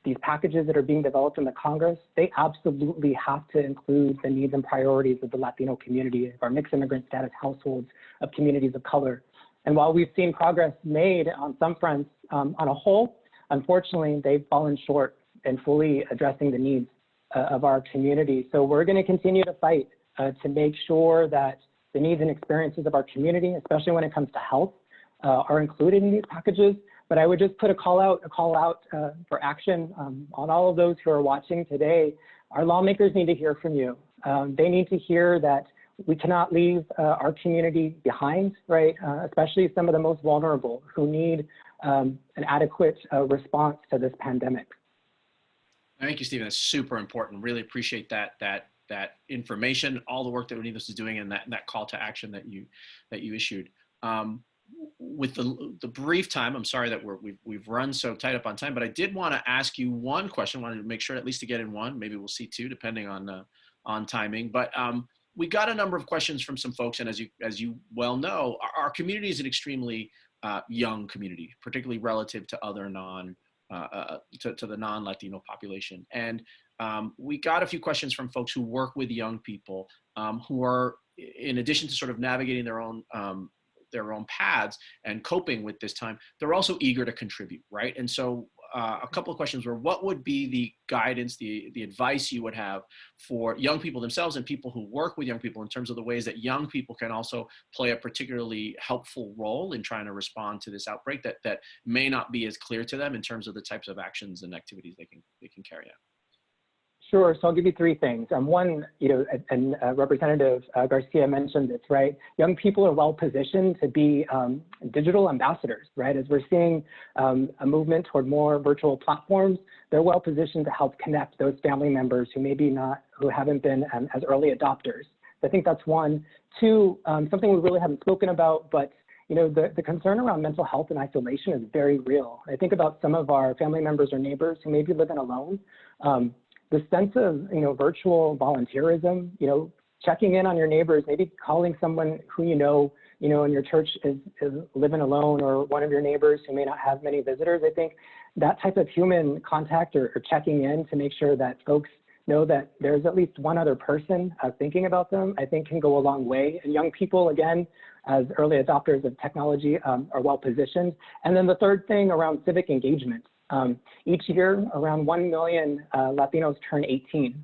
these packages that are being developed in the Congress, they absolutely have to include the needs and priorities of the Latino community, of our mixed immigrant status households, of communities of color. And while we've seen progress made on some fronts, on a whole, unfortunately, they've fallen short in fully addressing the needs of our community. So we're going to continue to fight to make sure that the needs and experiences of our community, especially when it comes to health, are included in these packages. But I would just put a call out for action on all of those who are watching today. Our lawmakers need to hear from you. They need to hear that we cannot leave our community behind, right? Especially some of the most vulnerable who need an adequate response to this pandemic. Thank you, Stephen. That's super important. Really appreciate that information, all the work that Unidos is doing, and that call to action that you issued. With the brief time, I'm sorry that we've run so tight up on time, but I did want to ask you one question. I wanted to make sure at least to get in one. Maybe we'll see two, depending on timing. But we got a number of questions from some folks, and as you well know, our community is an extremely young community, particularly relative to other to the non-Latino population. And we got a few questions from folks who work with young people who are, in addition to sort of navigating their own paths and coping with this time, they're also eager to contribute, right? And so a couple of questions were, what would be the guidance, the advice you would have for young people themselves and people who work with young people in terms of the ways that young people can also play a particularly helpful role in trying to respond to this outbreak that may not be as clear to them in terms of the types of actions and activities they can carry out? Sure. So I'll give you three things. One, and Representative Garcia mentioned this, right? Young people are well positioned to be digital ambassadors, right? As we're seeing a movement toward more virtual platforms, they're well positioned to help connect those family members who haven't been as early adopters. So I think that's one. Two, something we really haven't spoken about, but the concern around mental health and isolation is very real. I think about some of our family members or neighbors who may be living alone. The sense of, virtual volunteerism, checking in on your neighbors, maybe calling someone who in your church is living alone, or one of your neighbors who may not have many visitors. I think that type of human contact or checking in to make sure that folks know that there's at least one other person thinking about them, I think can go a long way. And young people, again, as early adopters of technology, are well positioned. And then the third thing around civic engagement. Each year, around 1 million Latinos turn 18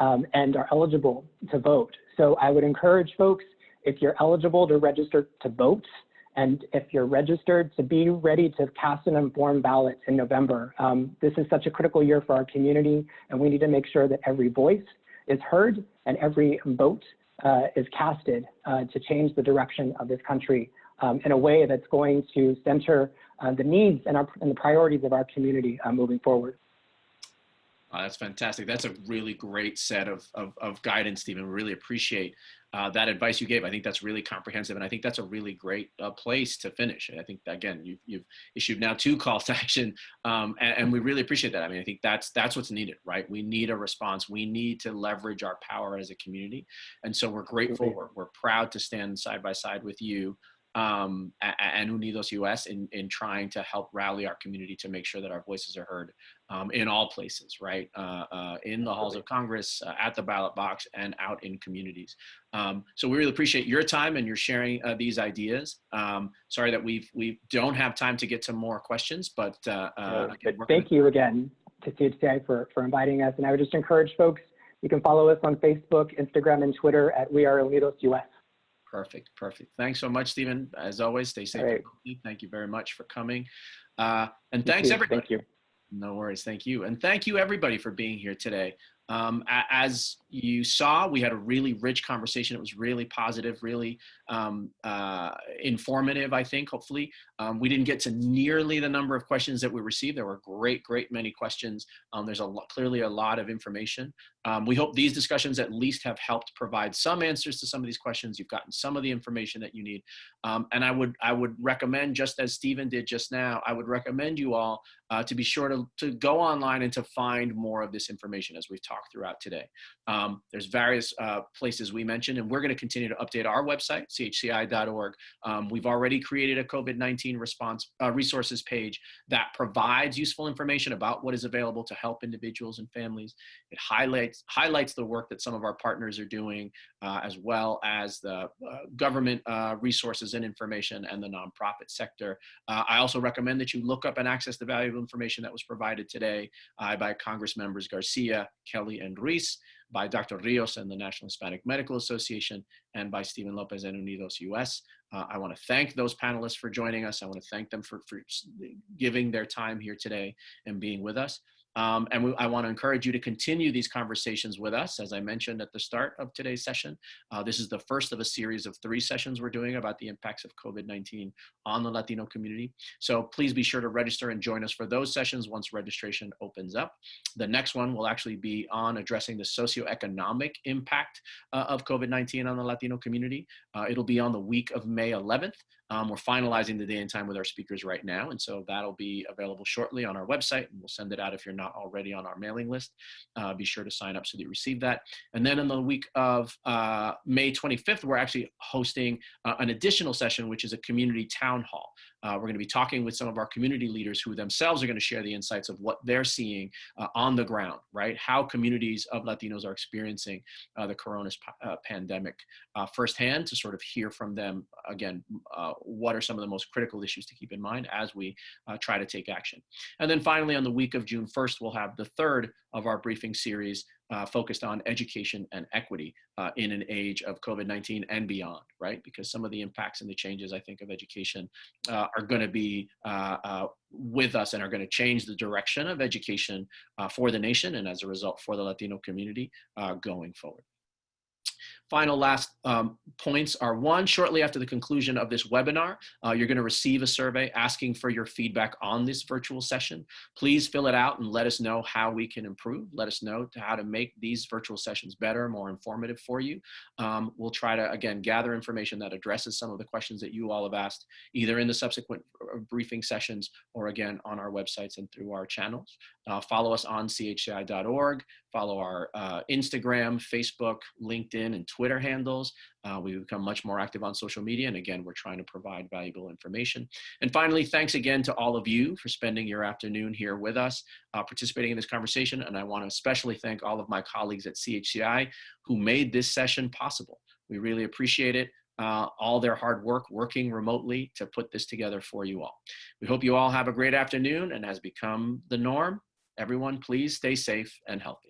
and are eligible to vote. So I would encourage folks, if you're eligible, to register to vote. And if you're registered, to be ready to cast an informed ballot in November. This is such a critical year for our community, and we need to make sure that every voice is heard and every vote is casted to change the direction of this country in a way that's going to center the needs and the priorities of our community moving forward. That's fantastic. That's a really great set of guidance, Stephen. We really appreciate that advice you gave. I think that's really comprehensive, and I think that's a really great place to finish. And I think, again, you've issued now 2 calls to action, and we really appreciate that. I mean, I think that's what's needed, right? We need a response. We need to leverage our power as a community, and so we're grateful. We're proud to stand side by side with you and Unidos US in trying to help rally our community to make sure that our voices are heard in all places, right? In the halls of Congress, at the ballot box, and out in communities. So we really appreciate your time and your sharing these ideas. Sorry that we don't have time to get to more questions, but thank you again to CHCI for inviting us. And I would just encourage folks, you can follow us on Facebook, Instagram, and Twitter at We Are Unidos US. Perfect. Thanks so much, Stephen. As always, stay safe. Right. Thank you very much for coming. And thanks, everybody. Thank you. No worries. Thank you. And thank you, everybody, for being here today. As you saw, we had a really rich conversation. It was really positive, really informative, I think, hopefully. We didn't get to nearly the number of questions that we received. There were great many questions. There's clearly a lot of information. We hope these discussions at least have helped provide some answers to some of these questions. You've gotten some of the information that you need. And I would recommend, just as Stephen did just now, I would recommend you all to be sure to go online and to find more of this information as we've talked throughout today. There's various places we mentioned, and we're going to continue to update our website, chci.org. We've already created a COVID-19 response resources page that provides useful information about what is available to help individuals and families. It highlights the work that some of our partners are doing, as well as the government resources and information and the nonprofit sector. I also recommend that you look up and access the valuable information that was provided today by Congress members Garcia, Kelly, and Ruiz, by Dr. Rios and the National Hispanic Medical Association, and by Stephen Lopez and Unidos US. I want to thank those panelists for joining us. I want to thank them for giving their time here today and being with us. I want to encourage you to continue these conversations with us. As I mentioned at the start of today's session, this is the first of a series of 3 sessions we're doing about the impacts of COVID-19 on the Latino community. So please be sure to register and join us for those sessions once registration opens up. The next one will actually be on addressing the socio-economic impact of COVID-19 on the Latino community. It'll be on the week of May 11th. We're finalizing the day and time with our speakers right now, and so that'll be available shortly on our website, and we'll send it out if you're not already on our mailing list. Be sure to sign up so that you receive that. And then in the week of May 25th, we're actually hosting an additional session, which is a community town hall. We're going to be talking with some of our community leaders who themselves are going to share the insights of what they're seeing on the ground, right? How communities of Latinos are experiencing the corona pandemic firsthand, to sort of hear from them, again, what are some of the most critical issues to keep in mind as we try to take action. And then finally, on the week of June 1st, we'll have the 3rd of our briefing series focused on education and equity in an age of COVID-19 and beyond, right? Because some of the impacts and the changes, I think, of education are going to be with us and are going to change the direction of education for the nation, and as a result for the Latino community going forward. Final last points are: 1, shortly after the conclusion of this webinar, you're going to receive a survey asking for your feedback on this virtual session. Please fill it out and let us know how we can improve. Let us know how to make these virtual sessions better, more informative for you. We'll try to, again, gather information that addresses some of the questions that you all have asked, either in the subsequent briefing sessions or, again, on our websites and through our channels. Follow us on chci.org. Follow our Instagram, Facebook, LinkedIn, and Twitter handles. We've become much more active on social media, and again, we're trying to provide valuable information. And finally, thanks again to all of you for spending your afternoon here with us, participating in this conversation. And I want to especially thank all of my colleagues at CHCI who made this session possible. We really appreciate it. All their hard work working remotely to put this together for you all. We hope you all have a great afternoon, and has become the norm, everyone, please stay safe and healthy.